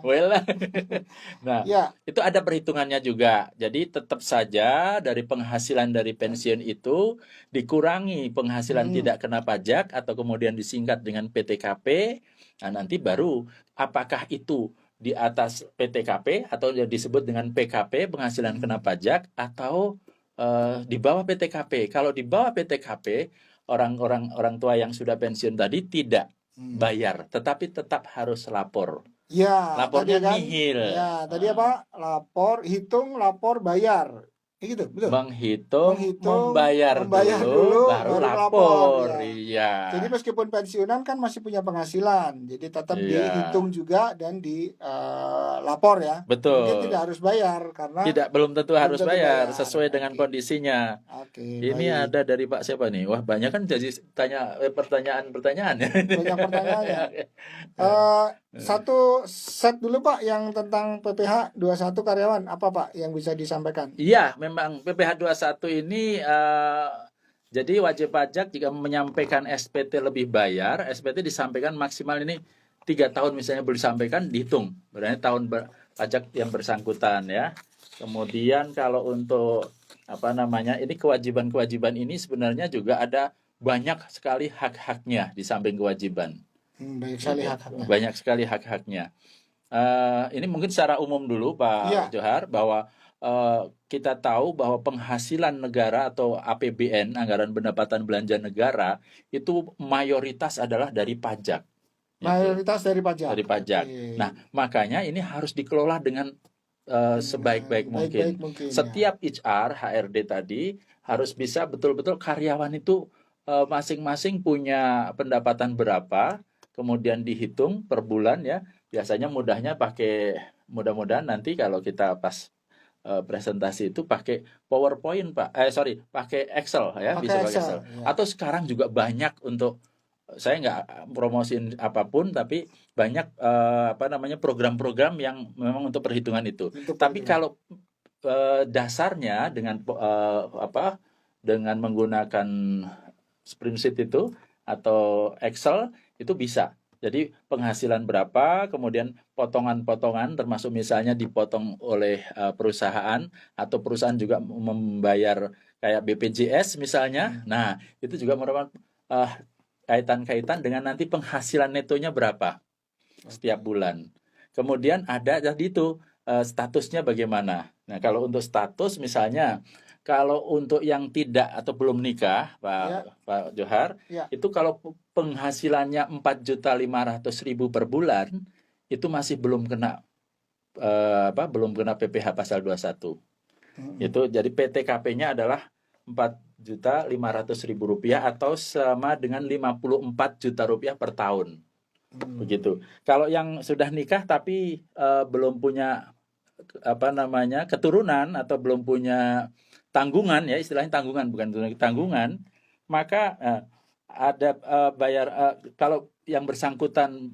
Nah, itu ada perhitungannya juga. Jadi tetap saja dari penghasilan dari pensiun itu dikurangi penghasilan tidak kena pajak atau kemudian disingkat dengan PTKP. Nah, nanti baru apakah itu di atas PTKP atau yang disebut dengan PKP, penghasilan kena pajak, atau di bawah PTKP. Kalau di bawah PTKP, orang tua yang sudah pensiun tadi tidak bayar, tetapi tetap harus lapor. Ya, lapornya tadi kan, nihil. Ya, tadi apa? Lapor, hitung, lapor, bayar. Gitu, betul. Menghitung, Menghitung, membayar membayar dulu, dulu, baru baru lapor. lapor, ya. Jadi Iya, meskipun pensiunan kan masih punya penghasilan, jadi tetap iya, dihitung juga dan dilapor ya. Mungkin tidak betul. harus bayar karena Belum tentu belum harus tentu bayar, bayar. sesuai dengan Oke, kondisinya. oke, Ini baik. ada dari Pak siapa nih? Wah, banyak kan jadi pertanyaan-pertanyaan ya. Banyak pertanyaannya. Eh satu set dulu Pak yang tentang PPh 21 karyawan apa Pak yang bisa disampaikan? Iya, memang PPh 21 ini jadi wajib pajak jika menyampaikan SPT lebih bayar, SPT disampaikan maksimal ini 3 tahun misalnya boleh disampaikan dihitung. Berarti tahun pajak yang bersangkutan ya. Kemudian kalau untuk apa namanya ini kewajiban-kewajiban ini sebenarnya juga ada banyak sekali hak-haknya di samping kewajiban. Banyak sekali Gitu. hak-haknya. Banyak sekali hak-haknya. Ini mungkin secara umum dulu Iya, Pak Johar bahwa kita tahu bahwa penghasilan negara atau APBN, anggaran pendapatan belanja negara, itu mayoritas adalah dari pajak. Gitu. mayoritas dari pajak. Dari pajak. Oke. Nah, makanya ini harus dikelola dengan sebaik-baik Baik-baik mungkin. mungkin ya. Setiap HR, HRD tadi harus bisa betul-betul karyawan itu masing-masing punya pendapatan berapa, kemudian dihitung per bulan ya. Biasanya mudah-mudahan nanti kalau kita pas presentasi itu pakai PowerPoint Pak. Pakai Excel ya, bisa Pakai pakai Excel, Excel. ya. Atau sekarang juga banyak untuk saya nggak promosiin apapun, tapi banyak apa namanya program-program yang memang untuk perhitungan itu. Untuk Tapi perhitungan. kalau dasarnya dengan menggunakan spreadsheet itu atau Excel itu bisa. Jadi penghasilan berapa, kemudian potongan-potongan termasuk misalnya dipotong oleh perusahaan atau perusahaan juga membayar kayak BPJS misalnya. Nah, itu juga merupakan kaitan-kaitan dengan nanti penghasilan netonya berapa setiap bulan. Kemudian ada tadi itu statusnya bagaimana. Nah, kalau untuk status misalnya kalau untuk yang tidak atau belum nikah, Ya, Pak Johar, ya. itu kalau penghasilannya 4.500.000 per bulan, itu masih belum kena PPh pasal 21. Itu jadi PTKP-nya adalah 4.500.000 rupiah atau sama dengan 54 juta rupiah per tahun. Begitu. Kalau yang sudah nikah tapi belum punya keturunan atau belum punya tanggungan ya, istilahnya tanggungan bukan tanggungan, maka ada kalau yang bersangkutan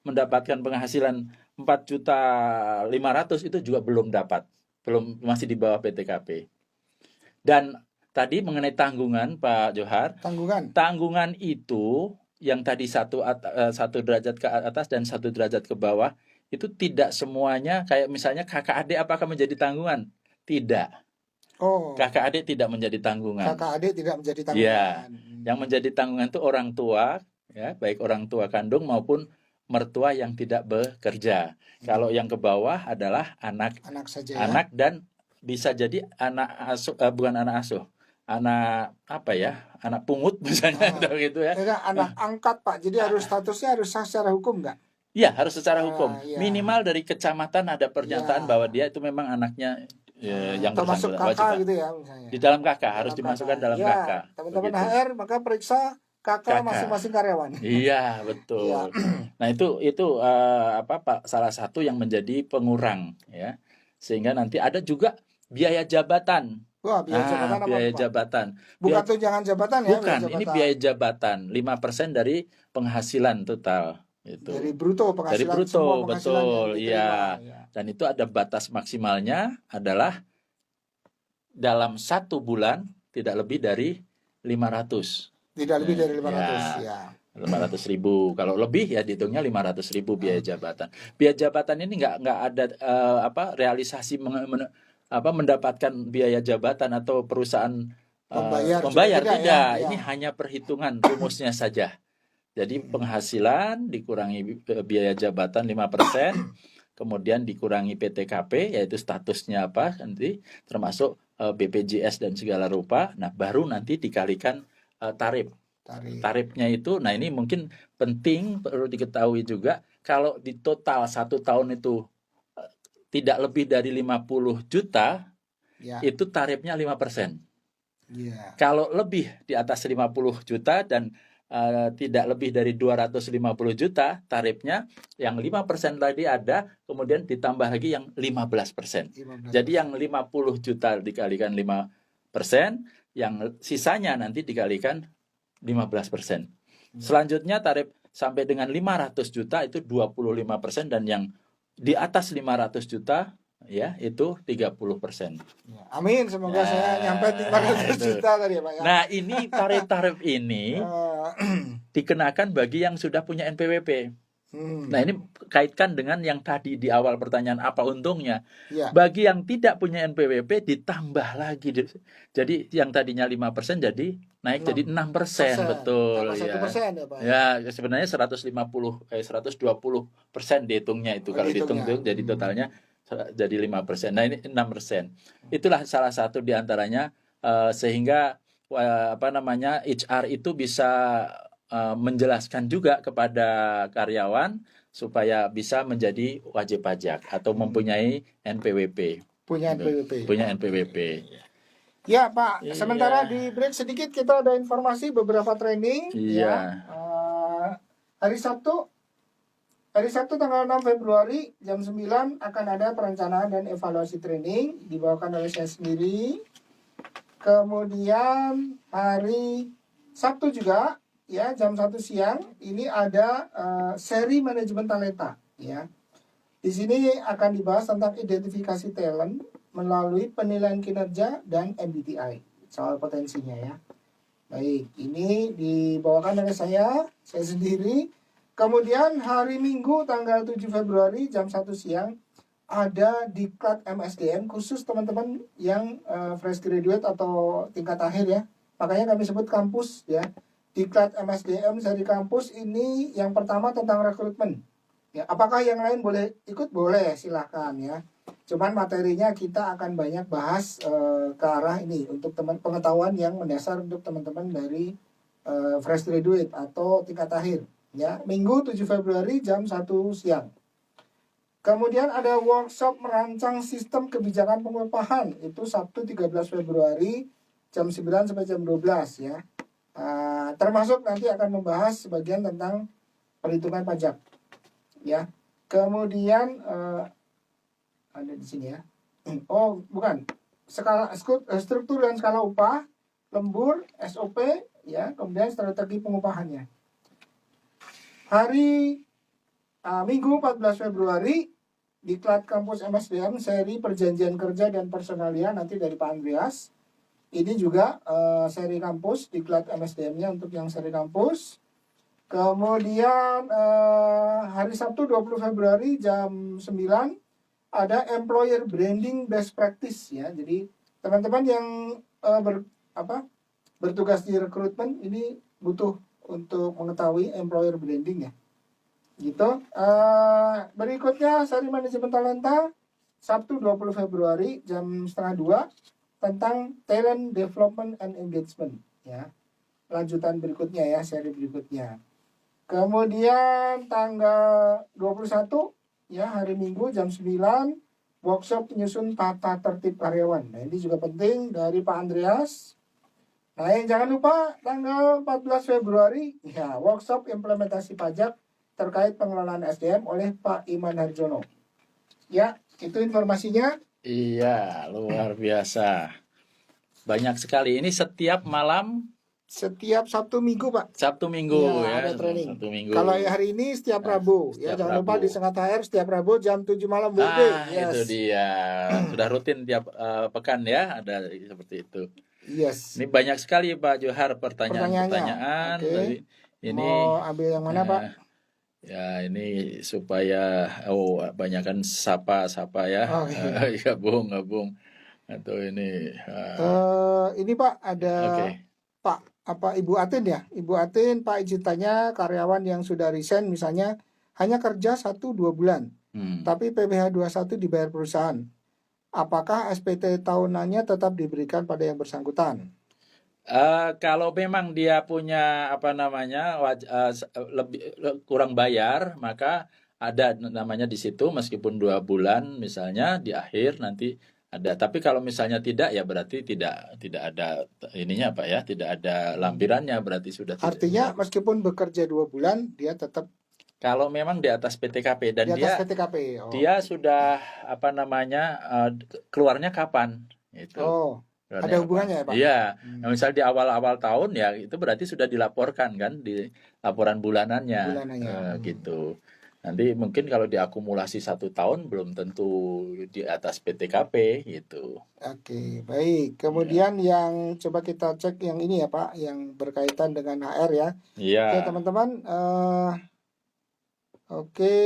mendapatkan penghasilan 4.500.000 itu juga belum dapat, masih di bawah PTKP. Dan tadi mengenai tanggungan Pak Johar, tanggungan itu yang tadi satu derajat ke atas dan 1 derajat ke bawah itu tidak semuanya kayak misalnya kakak adik apakah menjadi tanggungan? Tidak. Kakak adik tidak menjadi tanggungan. Kakak adik tidak menjadi tanggungan. Ya, yang menjadi tanggungan itu orang tua, ya, baik orang tua kandung maupun mertua yang tidak bekerja. Kalau yang ke bawah adalah anak saja ya. Anak dan bisa jadi anak asuh, bukan anak asuh, anak anak pungut misalnya gitu ya. Anak angkat Pak, jadi harus statusnya harus sah secara hukum nggak? Iya, harus secara hukum. Ya. Minimal dari kecamatan ada pernyataan bahwa dia itu memang anaknya yang termasuk kakak gitu ya misalnya. Di dalam kakak harus dimasukkan dalam kakak. Teman-teman HR maka periksa kakak masing-masing karyawan. Iya, betul. Nah, itu salah satu yang menjadi pengurang ya. Sehingga nanti ada juga biaya jabatan. Wah, biaya jabatan. Bukan tunjangan jabatan ya? Bukan, ini biaya jabatan. 5% dari penghasilan total. Itu. Dari bruto penghasilan. Dari bruto, betul. Iya. Dan itu ada batas maksimalnya adalah dalam 1 bulan tidak lebih dari 500. Tidak lebih dari 500 ya. 500.000. Kalau lebih ya dihitungnya 500.000 biaya jabatan. Biaya jabatan ini nggak ada realisasi mendapatkan biaya jabatan atau perusahaan membayar tidak. Ya. Ini hanya perhitungan rumusnya saja. Jadi penghasilan dikurangi biaya jabatan 5%, kemudian dikurangi PTKP yaitu statusnya apa nanti termasuk BPJS dan segala rupa. Nah, baru nanti dikalikan tarifnya itu. Nah, ini mungkin penting perlu diketahui juga kalau di total 1 tahun itu tidak lebih dari 50 juta Ya. itu tarifnya 5%. Ya. Kalau lebih di atas 50 juta dan tidak lebih dari 250 juta, tarifnya yang 5% tadi ada, kemudian ditambah lagi yang 15%. 15%. Jadi yang 50 juta dikalikan 5%, yang sisanya nanti dikalikan 15%. Selanjutnya tarif sampai dengan 500 juta itu 25%, dan yang di atas 500 juta ya itu 30%. Ya, amin, semoga saya nyampe 500 itu. juta tadi ya Pak ya. Nah, ini tarif-tarif ini dikenakan bagi yang sudah punya NPWP. Nah, ini kaitkan dengan yang tadi di awal pertanyaan, apa untungnya? Ya. Bagi yang tidak punya NPWP ditambah lagi. Jadi yang tadinya 5% jadi naik jadi 6%, betul ya. 1% ya Pak. Ya, sebenarnya 120% dihitungnya itu. Kalau dihitung itu jadi totalnya jadi 5%. Nah, ini 6%. Itulah salah satu di antaranya, sehingga HR itu bisa menjelaskan juga kepada karyawan supaya bisa menjadi wajib pajak atau mempunyai NPWP. Punya NPWP. Punya NPWP. Ya Pak, Iya. sementara di break sedikit kita ada informasi beberapa training. Iya. Ya. Hari Sabtu tanggal 6 Februari jam 9 akan ada perencanaan dan evaluasi training dibawakan oleh saya sendiri. Kemudian hari Sabtu juga ya jam 1 siang ini ada seri manajemen talenta ya. Di sini akan dibahas tentang identifikasi talent melalui penilaian kinerja dan MBTI, soal potensinya ya. Baik, ini dibawakan oleh saya sendiri. Kemudian hari Minggu tanggal 7 Februari jam 1 siang ada diklat MSDM khusus teman-teman yang fresh graduate atau tingkat akhir ya. Makanya kami sebut kampus ya. Diklat MSDM seri kampus ini yang pertama tentang rekrutmen. Ya, apakah yang lain boleh ikut? Boleh, silahkan ya. Cuman materinya kita akan banyak bahas ke arah ini untuk pengetahuan yang mendasar untuk teman-teman dari fresh graduate atau tingkat akhir. Ya, Minggu 7 Februari jam 1 siang. Kemudian ada workshop merancang sistem kebijakan pengupahan, itu Sabtu 13 Februari jam 9 sampai jam 12 ya. Termasuk nanti akan membahas sebagian tentang perhitungan pajak ya. Kemudian ada di sini ya. Oh, bukan. Struktur dan skala upah, lembur, SOP ya, kemudian strategi pengupahannya. Hari Minggu 14 Februari diklat kampus MSDM seri perjanjian kerja dan personalia nanti dari Pak Andreas. Ini juga seri kampus diklat MSDM-nya untuk yang seri kampus. Kemudian hari Sabtu 20 Februari jam 9 ada employer branding best practice ya. Jadi teman-teman yang bertugas di rekrutmen ini butuh untuk mengetahui employer branding ya. Gitu. Berikutnya seri manajemen talenta Sabtu 20 Februari jam 1:30 tentang talent development and engagement ya. Lanjutan berikutnya ya, seri berikutnya. Kemudian tanggal 21 ya, hari Minggu jam 9 workshop penyusun tata tertib karyawan. Nah, ini juga penting dari Pak Andreas. Nah, yang jangan lupa tanggal 14 Februari ya, workshop implementasi pajak terkait pengelolaan SDM oleh Pak Iman Harjono. Ya, itu informasinya. Iya, luar biasa. Banyak sekali. Ini setiap malam, setiap Sabtu Minggu Pak. Sabtu Minggu ya, ada training. Sabtu Minggu. Kalau hari ini setiap Rabu ya, jangan lupa di Sengat HR setiap Rabu jam 7 malam Yes. Itu dia. Sudah rutin tiap pekan ya, ada seperti itu. Yes. Ini banyak sekali Pak Johar pertanyaan. Okay. Ini mau ambil yang mana Pak? Ya, ini supaya banyakkan sapa ya. Oh, iya. Gabung atau ini ini Pak ada Pak Ibu Atin ya. Ibu Atin, Pak izin tanya, karyawan yang sudah resign misalnya hanya kerja 1-2 bulan. Tapi PPh 21 dibayar perusahaan. Apakah SPT tahunannya tetap diberikan pada yang bersangkutan? Kalau memang dia punya lebih kurang bayar, maka ada namanya di situ meskipun 2 bulan misalnya di akhir nanti ada. Tapi kalau misalnya tidak, ya berarti tidak ada ininya Pak ya, tidak ada lampirannya, berarti sudah tidak. Artinya meskipun bekerja 2 bulan, dia tetap Kalau memang di atas PTKP dan di atas PTKP. dia sudah apa namanya keluarnya kapan itu. Oh, Keluarnya ada kapan. hubungannya ya Pak? Iya. Nah, misal di awal-awal tahun ya itu berarti sudah dilaporkan kan di laporan bulanannya. Gitu. Nanti mungkin kalau diakumulasi 1 tahun belum tentu di atas PTKP gitu. Oke, baik. Kemudian yang coba kita cek yang ini ya Pak, yang berkaitan dengan HR ya. Iya. Oke teman-teman, oke,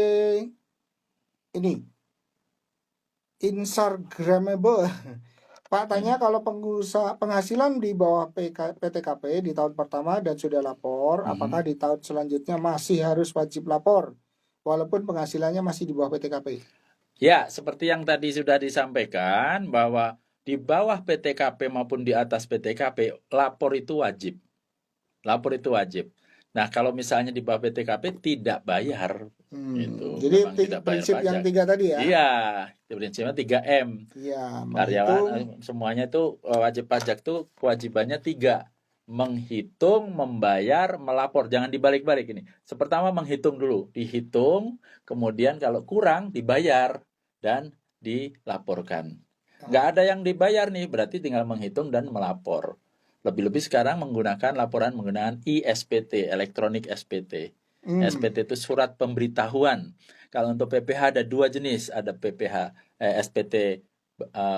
ini Instagramable. Pak tanya kalau penghasilan di bawah PTKP di tahun pertama dan sudah lapor, apakah di tahun selanjutnya masih harus wajib lapor walaupun penghasilannya masih di bawah PTKP? Ya, seperti yang tadi sudah disampaikan bahwa di bawah PTKP maupun di atas PTKP lapor itu wajib. Lapor itu wajib. Nah, kalau misalnya di bawah PTKP tidak bayar. Itu. Jadi tidak prinsip bayar yang pajak. 3 tadi ya? Iya, prinsipnya 3M. Iya, karyawan semuanya itu wajib pajak tuh kewajibannya 3. Menghitung, membayar, melapor. Jangan dibalik-balik ini. Pertama menghitung dulu, dihitung, kemudian kalau kurang dibayar dan dilaporkan. Nggak ada yang dibayar nih, berarti tinggal menghitung dan melapor. Lebih-lebih sekarang menggunakan laporan menggunakan ISPT, elektronik SPT. SPT itu surat pemberitahuan. Kalau untuk PPh ada 2 jenis, ada SPT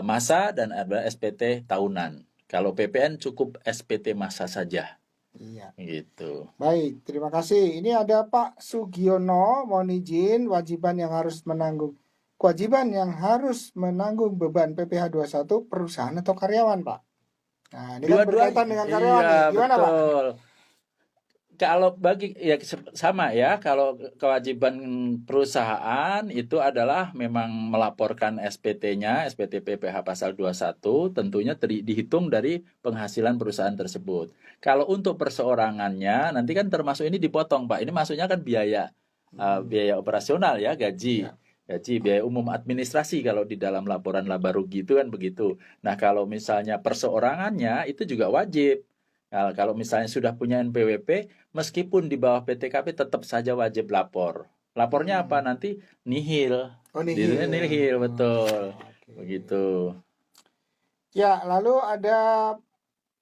masa dan ada SPT tahunan. Kalau PPN cukup SPT masa saja. Iya. Gitu. Baik, terima kasih. Ini ada Pak Sugiono, mohon izin kewajiban yang harus menanggung beban PPh 21 perusahaan atau karyawan, Pak. Nah, ini kan berkaitan dengan karyawan nih. Gimana, betul. Pak? Kalau sama ya, kalau kewajiban perusahaan itu adalah memang melaporkan SPT-nya, SPT PPh pasal 21, tentunya dihitung dari penghasilan perusahaan tersebut. Kalau untuk perseorangannya, nanti kan termasuk ini dipotong Pak, ini maksudnya kan biaya operasional ya, gaji. Gaji, biaya umum administrasi kalau di dalam laporan laba rugi itu kan begitu. Nah kalau misalnya perseorangannya itu juga wajib. Nah, kalau misalnya sudah punya NPWP, meskipun di bawah PTKP tetap saja wajib lapor. Lapornya apa? Nanti nihil. Nihil, betul. Begitu. Ya, lalu ada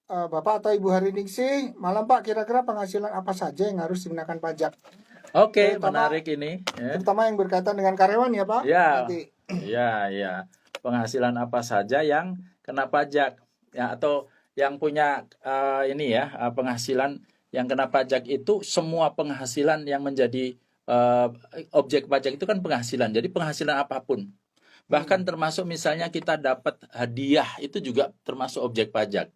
Bapak atau Ibu Hariningsih, malam Pak, kira-kira penghasilan apa saja yang harus dikenakan pajak? Oke, menarik ini. Terutama yang berkaitan dengan karyawan ya Pak? Ya. Penghasilan apa saja yang kena pajak? Ya, atau yang punya penghasilan yang kena pajak itu semua penghasilan yang menjadi objek pajak itu kan penghasilan. Jadi penghasilan apapun. Bahkan termasuk misalnya kita dapat hadiah itu juga termasuk objek pajak.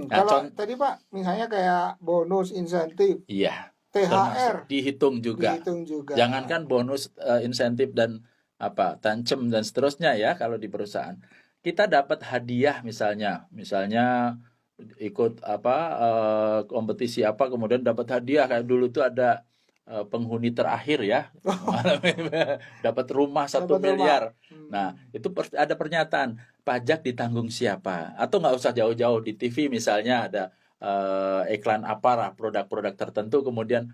Kalau tadi Pak misalnya kayak bonus, insentif. Iya. THR dihitung juga. Jangankan bonus, insentif dan tancem dan seterusnya ya kalau di perusahaan. Kita dapat hadiah misalnya ikut kompetisi kemudian dapat hadiah kayak dulu tuh ada penghuni terakhir ya dapat rumah 1 miliar. Nah itu ada pernyataan pajak ditanggung siapa, atau nggak usah jauh-jauh di TV misalnya ada iklan produk-produk tertentu kemudian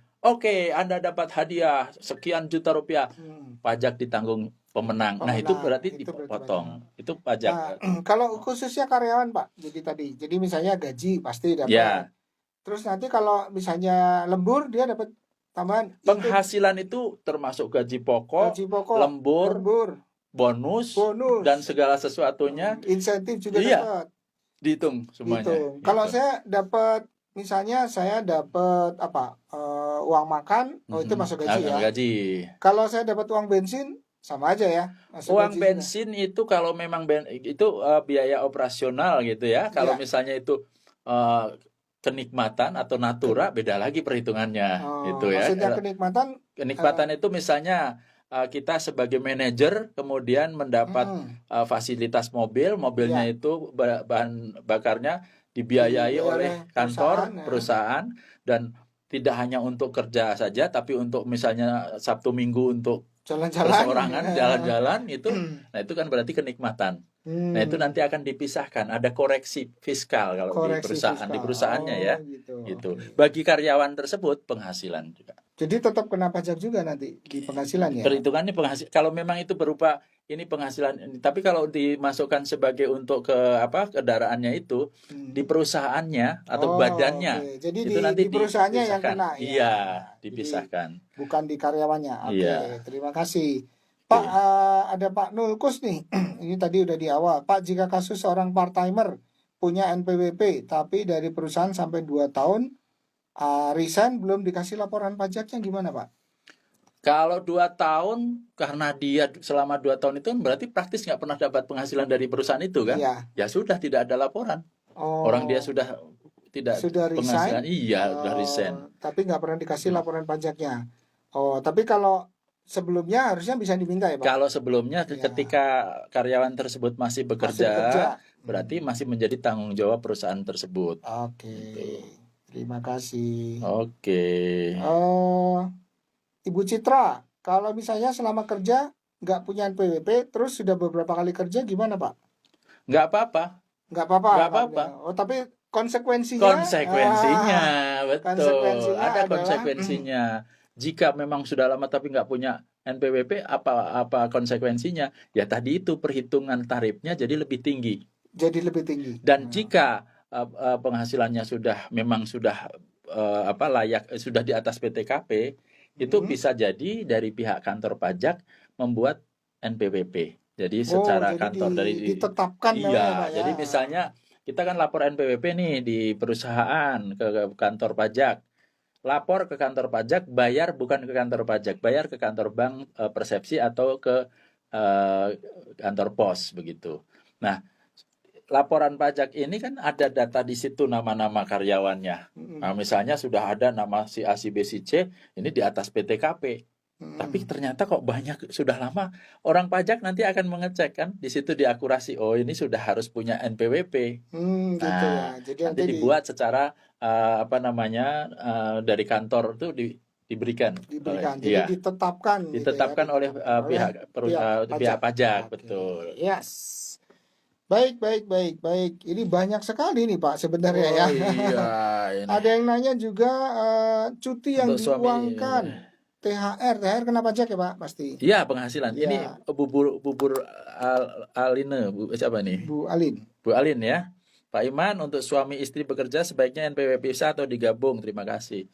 Anda dapat hadiah sekian juta rupiah, pajak ditanggung pemenang. Nah itu berarti dipotong. Itu pajak. Nah, kalau khususnya karyawan Pak, jadi misalnya gaji pasti dapat. Ya. Terus nanti kalau misalnya lembur dia dapat tambahan. Penghasilan itu termasuk gaji pokok, lembur, bonus dan segala sesuatunya. Insentif juga dapat. Dihitung semuanya. Kalau saya dapat, misalnya saya dapat uang makan, itu masuk gaji ya. Kalau saya dapat uang bensin sama aja ya. Uang bensin juga. Itu kalau memang itu biaya operasional gitu ya. Kalau misalnya itu kenikmatan atau natura beda lagi perhitungannya gitu ya. Maksudnya kenikmatan itu misalnya kita sebagai manajer kemudian mendapat fasilitas mobilnya itu bahan bakarnya dibiayai oleh kantor perusahaan dan tidak hanya untuk kerja saja tapi untuk misalnya Sabtu Minggu untuk jalan-jalan perseorangan, jalan-jalan itu. Nah itu kan berarti kenikmatan. Nah, itu nanti akan dipisahkan. Ada koreksi fiskal kalau di Koreksi perusahaan, di fiskal. perusahaannya Oh, ya. gitu. Gitu. Oke. Bagi karyawan tersebut penghasilan juga. Jadi tetap kena pajak juga nanti di penghasilan ya, Pak? Perhitungannya kalau memang itu berupa ini penghasilan ini. Tapi kalau dimasukkan sebagai untuk ke apa kendaraannya itu di perusahaannya atau Oh, badannya oke. Jadi itu nanti di perusahaannya yang dipisahkan. kena ya. Iya, Jadi dipisahkan. bukan di karyawannya. Oke, Iya. terima kasih. Pak, Oke. ada Pak Nulkus nih. Ini tadi udah di awal. Pak, jika kasus seorang part-timer punya NPWP tapi dari perusahaan sampai 2 tahun resign belum dikasih laporan pajaknya gimana, Pak? Kalau 2 tahun karena dia selama 2 tahun itu berarti praktis nggak pernah dapat penghasilan dari perusahaan itu kan? Iya. Ya sudah tidak ada laporan. Oh, Orang dia sudah tidak sudah penghasilan. resign, Iya, sudah resign. tapi nggak pernah dikasih laporan pajaknya. Oh, tapi kalau sebelumnya harusnya bisa diminta ya, Pak? Kalau sebelumnya Iya. ketika karyawan tersebut masih Masih bekerja, bekerja. berarti masih menjadi tanggung jawab perusahaan tersebut. Oke, Gitu. terima kasih. Oke. Ibu Citra, kalau misalnya selama kerja nggak punya NPWP, terus sudah beberapa kali kerja gimana, Pak? Nggak apa-apa. Nggak apa-apa. Nggak apa-apa. Oh, tapi konsekuensinya? Konsekuensinya, betul. Konsekuensinya Ada adalah- konsekuensinya. Jika memang sudah lama tapi nggak punya NPWP, apa konsekuensinya? Ya tadi itu perhitungan tarifnya jadi lebih tinggi. Jadi lebih tinggi. Dan jika penghasilannya memang sudah layak, sudah di atas PTKP, itu bisa jadi dari pihak kantor pajak membuat NPWP. Jadi secara jadi kantor ditetapkan namanya, iya, Pak, ya. jadi misalnya kita kan lapor NPWP nih di perusahaan ke kantor pajak. Lapor ke kantor pajak, bayar bukan ke kantor pajak, bayar ke kantor bank persepsi atau ke kantor pos begitu. Nah, laporan pajak ini kan ada data di situ nama-nama karyawannya. Nah, misalnya sudah ada nama si A, si B, si C, ini di atas PTKP. Tapi ternyata kok banyak sudah lama. Orang pajak nanti akan mengecek kan, di situ diakurasi. Oh, ini sudah harus punya NPWP. Gitu ya. Jadi nanti dibuat secara dari kantor itu diberikan. Jadi Iya. ditetapkan. Ditetapkan gitu ya, oleh pihak pajak, betul. Yes. Baik. Ini banyak sekali nih, Pak, sebenarnya ya. Iya. Ini. Ada yang nanya juga cuti yang Untuk diuangkan. THR kena pajak ya, Pak, pasti. Iya, penghasilan. Iya. Ini bubur Aline, siapa nih? Bu Alin. Bu Alin ya. Pak Iman, untuk suami istri bekerja sebaiknya NPWP pisah atau digabung? Terima kasih.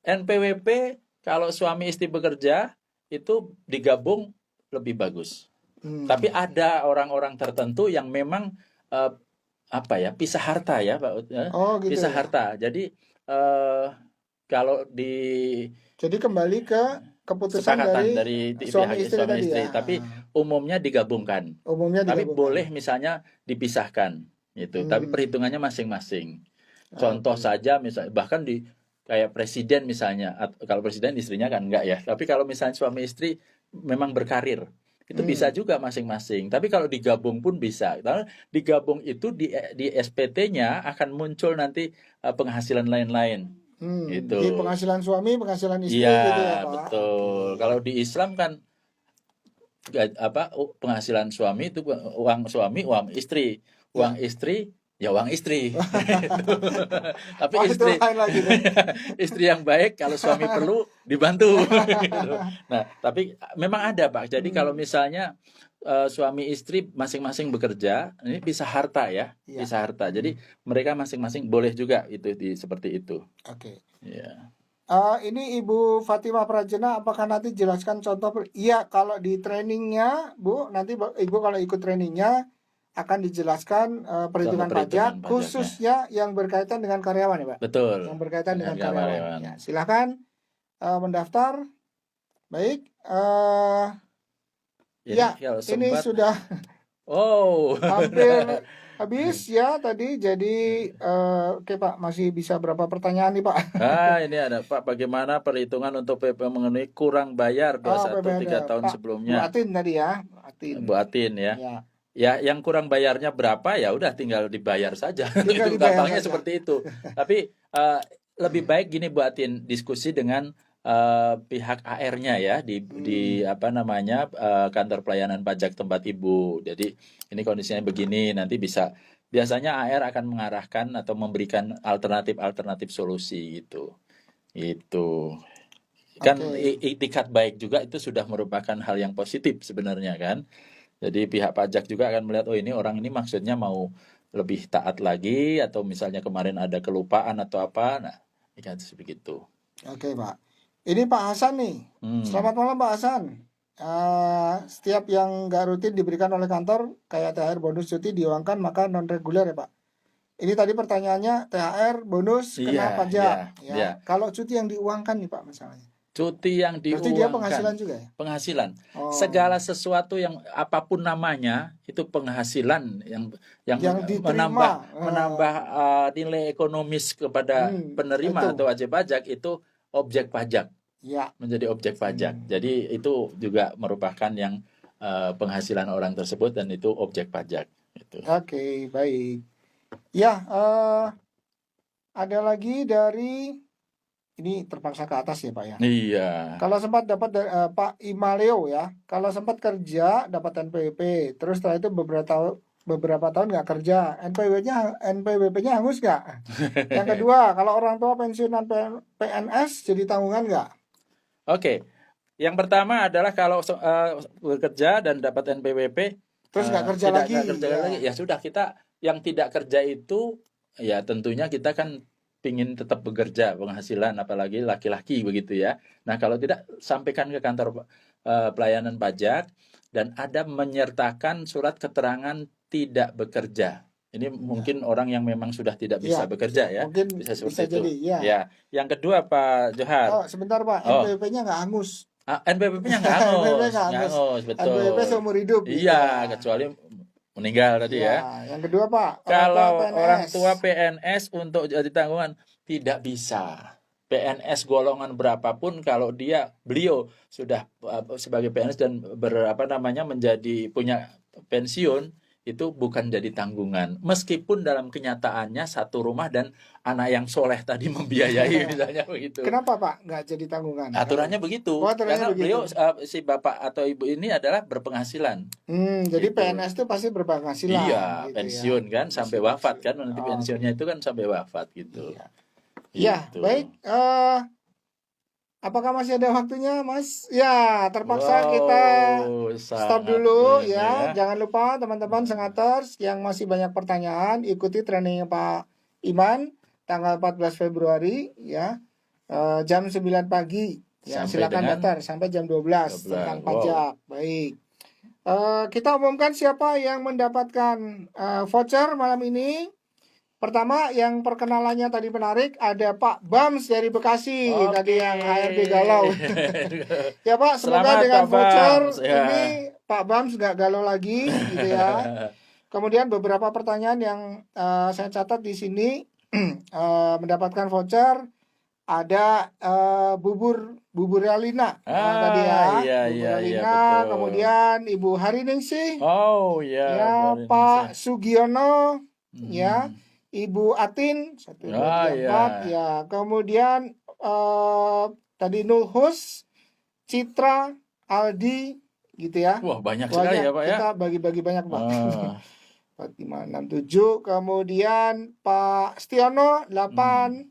NPWP kalau suami istri bekerja itu digabung lebih bagus. Tapi ada orang-orang tertentu yang memang pisah harta ya, Pak. Oh, gitu. Pisah ya? harta. Jadi kalau Jadi kembali ke keputusan dari suami istri tadi ya. Tapi umumnya digabungkan. Tapi boleh misalnya dipisahkan gitu. Tapi perhitungannya masing-masing. Contoh saja misalnya bahkan kayak presiden misalnya, kalau presiden istrinya kan enggak ya. Tapi kalau misalnya suami istri memang berkarir, itu bisa juga masing-masing. Tapi kalau digabung pun bisa. Karena digabung itu di SPT-nya akan muncul nanti penghasilan lain-lain. Gitu. Di penghasilan suami, penghasilan istri iya, gitu ya, Pak. Betul. Kalau di Islam kan penghasilan suami itu uang suami, uang istri. Uang istri ya uang istri. Tapi istri yang baik kalau suami perlu dibantu. Nah, tapi memang ada, Pak. Jadi kalau misalnya suami istri masing-masing bekerja, ini pisah harta ya, pisah harta. Jadi mereka masing-masing boleh juga itu seperti itu. Oke. Ya. Ini Ibu Fatimah Prajena, apakah nanti jelaskan contoh? Iya, kalau di trainingnya, Bu, nanti Ibu kalau ikut trainingnya akan dijelaskan perhitungan pajak, khususnya yang berkaitan dengan karyawan ya, Pak? Betul. Yang berkaitan dengan karyawan. Ya, silakan mendaftar. Baik. Ini sudah hampir habis ya tadi. Jadi oke, Pak, masih bisa berapa pertanyaan nih, Pak? Ini ada, Pak, bagaimana perhitungan untuk PP memenuhi kurang bayar 3 tahun sebelumnya? Bu Atin tadi ya. Bu Atin ya. Ya, yang kurang bayarnya berapa ya udah tinggal dibayar saja. Itu gampangnya seperti itu. Tapi lebih baik gini Bu Atin, diskusi dengan pihak AR-nya ya di apa namanya kantor pelayanan pajak tempat Ibu. Jadi ini kondisinya begini, nanti biasanya AR akan mengarahkan atau memberikan alternatif solusi gitu. Itu kan Oke. itikat baik juga itu sudah merupakan hal yang positif sebenarnya kan. Jadi pihak pajak juga akan melihat, oh ini orang ini maksudnya mau lebih taat lagi atau misalnya kemarin ada kelupaan atau apa. Nah, ini kan begitu. Oke, Pak. Ini Pak Hasan nih. Hmm. Selamat malam Pak Hasan. Setiap yang nggak rutin diberikan oleh kantor, kayak THR, bonus, cuti diuangkan, maka non reguler ya Pak. Ini tadi pertanyaannya THR, bonus, Iya, kena iya, pajak. iya. Ya, kalau cuti yang diuangkan nih Pak masalahnya. Cuti yang Berarti dia diuangkan, penghasilan juga ya? penghasilan. Oh, Segala sesuatu yang apapun namanya itu penghasilan yang yang menambah diterima. menambah nilai ekonomis kepada Itu. penerima atau wajib pajak itu objek pajak, Ya. menjadi objek pajak. Jadi itu juga merupakan yang penghasilan orang tersebut dan itu objek pajak. Itu. Oke, baik. Ya, ada lagi dari ini terpaksa ke atas ya Pak ya. Iya. Kalau sempat dapat Pak Imaleo ya, kalau sempat kerja dapat NPWP, terus setelah itu beberapa tahun nggak kerja, NPWP-nya hangus nggak? Yang kedua, kalau orang tua pensiunan PNS jadi tanggungan nggak? Oke. Yang pertama adalah kalau bekerja dan dapat NPWP Terus nggak kerja tidak lagi, nggak kerja ya. lagi, ya sudah kita yang tidak kerja itu ya tentunya kita kan pingin tetap bekerja penghasilan apalagi laki-laki begitu ya. Nah kalau tidak sampaikan ke kantor pelayanan pajak dan ada menyertakan surat keterangan tidak bekerja. Ini mungkin orang yang memang sudah tidak bisa Iya, bekerja ya, mungkin bisa bisa seperti itu. jadi, ya. Ya, yang kedua Pak Johar. Oh, sebentar Pak, Oh, NPWP-nya nggak hangus. NPWP-nya nggak NPWP hangus, nggak nggak hangus. hangus, NPWP betul. seumur hidup gitu Iya, ya. kecuali meninggal tadi Ya, ya. yang kedua Pak, orang tua Kalau orang PNS. tua PNS untuk jadi tanggungan tidak bisa. PNS golongan berapapun kalau beliau sudah sebagai PNS dan menjadi punya pensiun itu bukan jadi tanggungan. Meskipun dalam kenyataannya satu rumah dan anak yang soleh tadi membiayai misalnya begitu. Kenapa Pak nggak jadi tanggungan? Aturannya begitu. Oh, aturannya Karena begitu. beliau si bapak atau ibu ini adalah berpenghasilan. Jadi Gitu. PNS itu pasti berpenghasilan. Iya, gitu pensiun ya. kan sampai wafat kan nanti pensiunnya itu kan sampai wafat gitu. Iya. Ya, Gitu. baik. Apakah masih ada waktunya, Mas? Ya, terpaksa kita stop sangat dulu ini ya. Jangan lupa teman-teman Sengators yang masih banyak pertanyaan, ikuti trainingnya Pak Iman tanggal 14 Februari ya. Jam 9 pagi. Ya, Sampai silakan dengan daftar sampai jam 12 tentang 12. pajak. Baik. Kita umumkan siapa yang mendapatkan voucher malam ini. Pertama yang perkenalannya tadi menarik ada Pak Bams dari Bekasi. Oke. Tadi yang HRD galau. Ya Pak, semoga Selamat, dengan Pak voucher Bams. Ya. ini Pak Bams nggak galau lagi gitu ya. Kemudian beberapa pertanyaan yang saya catat di sini mendapatkan voucher ada bubur Realina tadi ya. Iya, Bubur iya, Realina, betul. kemudian Ibu Hariningsih. Oh ya, Ya, Hariningsih. Pak Sugiono, ya. Hmm. Ibu Atin 1 2 Oh, 3 4 ya. Kemudian tadi Nulhus, Citra, Aldi gitu ya. Wah, banyak sekali ya, Pak ya. Kita bagi-bagi banyak, Pak. Oh. 4 5 6 7. Kemudian Pak Stiono 8.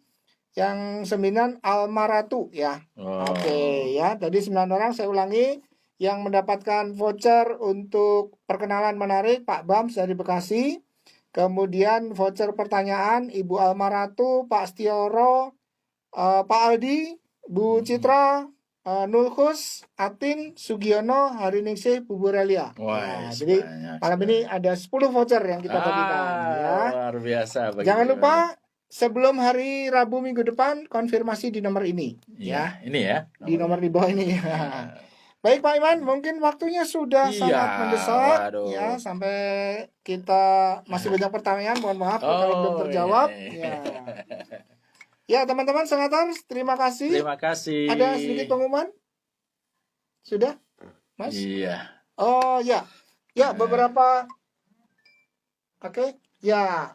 Yang 9 Almaratu ya. Oh. Oke ya. Tadi 9 orang saya ulangi yang mendapatkan voucher untuk perkenalan menarik Pak Bams dari Bekasi. Kemudian voucher pertanyaan Ibu Almaratu, Pak Stioro, Pak Aldi, Bu Citra, Nulhus, Atin, Sugiono, Hariningsih, Bu Burelia. Wah, jadi banyak malam sekali. ini ada 10 voucher yang kita bagikan ya. Luar biasa. Jangan lupa sebelum hari Rabu minggu depan konfirmasi di nomor ini ya. Ini ya. Di nomor di bawah ini. Baik Pak Iman, mungkin waktunya sudah sangat mendesak ya, sampai kita masih banyak pertanyaan, mohon maaf kalau belum terjawab. Ya, teman-teman Sengators, terima kasih. Terima kasih. Ada sedikit pengumuman? Sudah, Mas? Iya. Oh ya, ya beberapa. Oke, ya.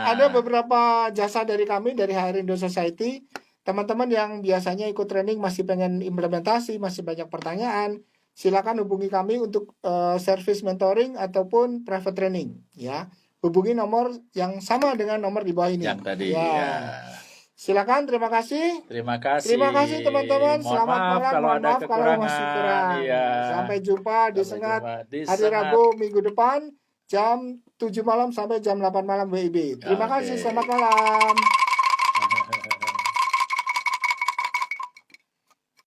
Ada beberapa jasa dari kami dari HR Indo Society. teman-teman yang biasanya ikut training masih pengen implementasi, masih banyak pertanyaan, silakan hubungi kami untuk service mentoring ataupun private training ya. Hubungi nomor yang sama dengan nomor di bawah ini. Yang tadi ya. ya. Silakan, terima kasih. Terima kasih. Terima kasih teman-teman. Mohon Selamat maaf malam. kalau Mohon ada maaf kalau masih kekurangan. kurang. Iya. Sampai jumpa di Sampai Sengat jumpa di hari Sengat. Rabu minggu depan jam 7 malam sampai jam 8 malam WIB. Terima Oke. kasih. Selamat malam.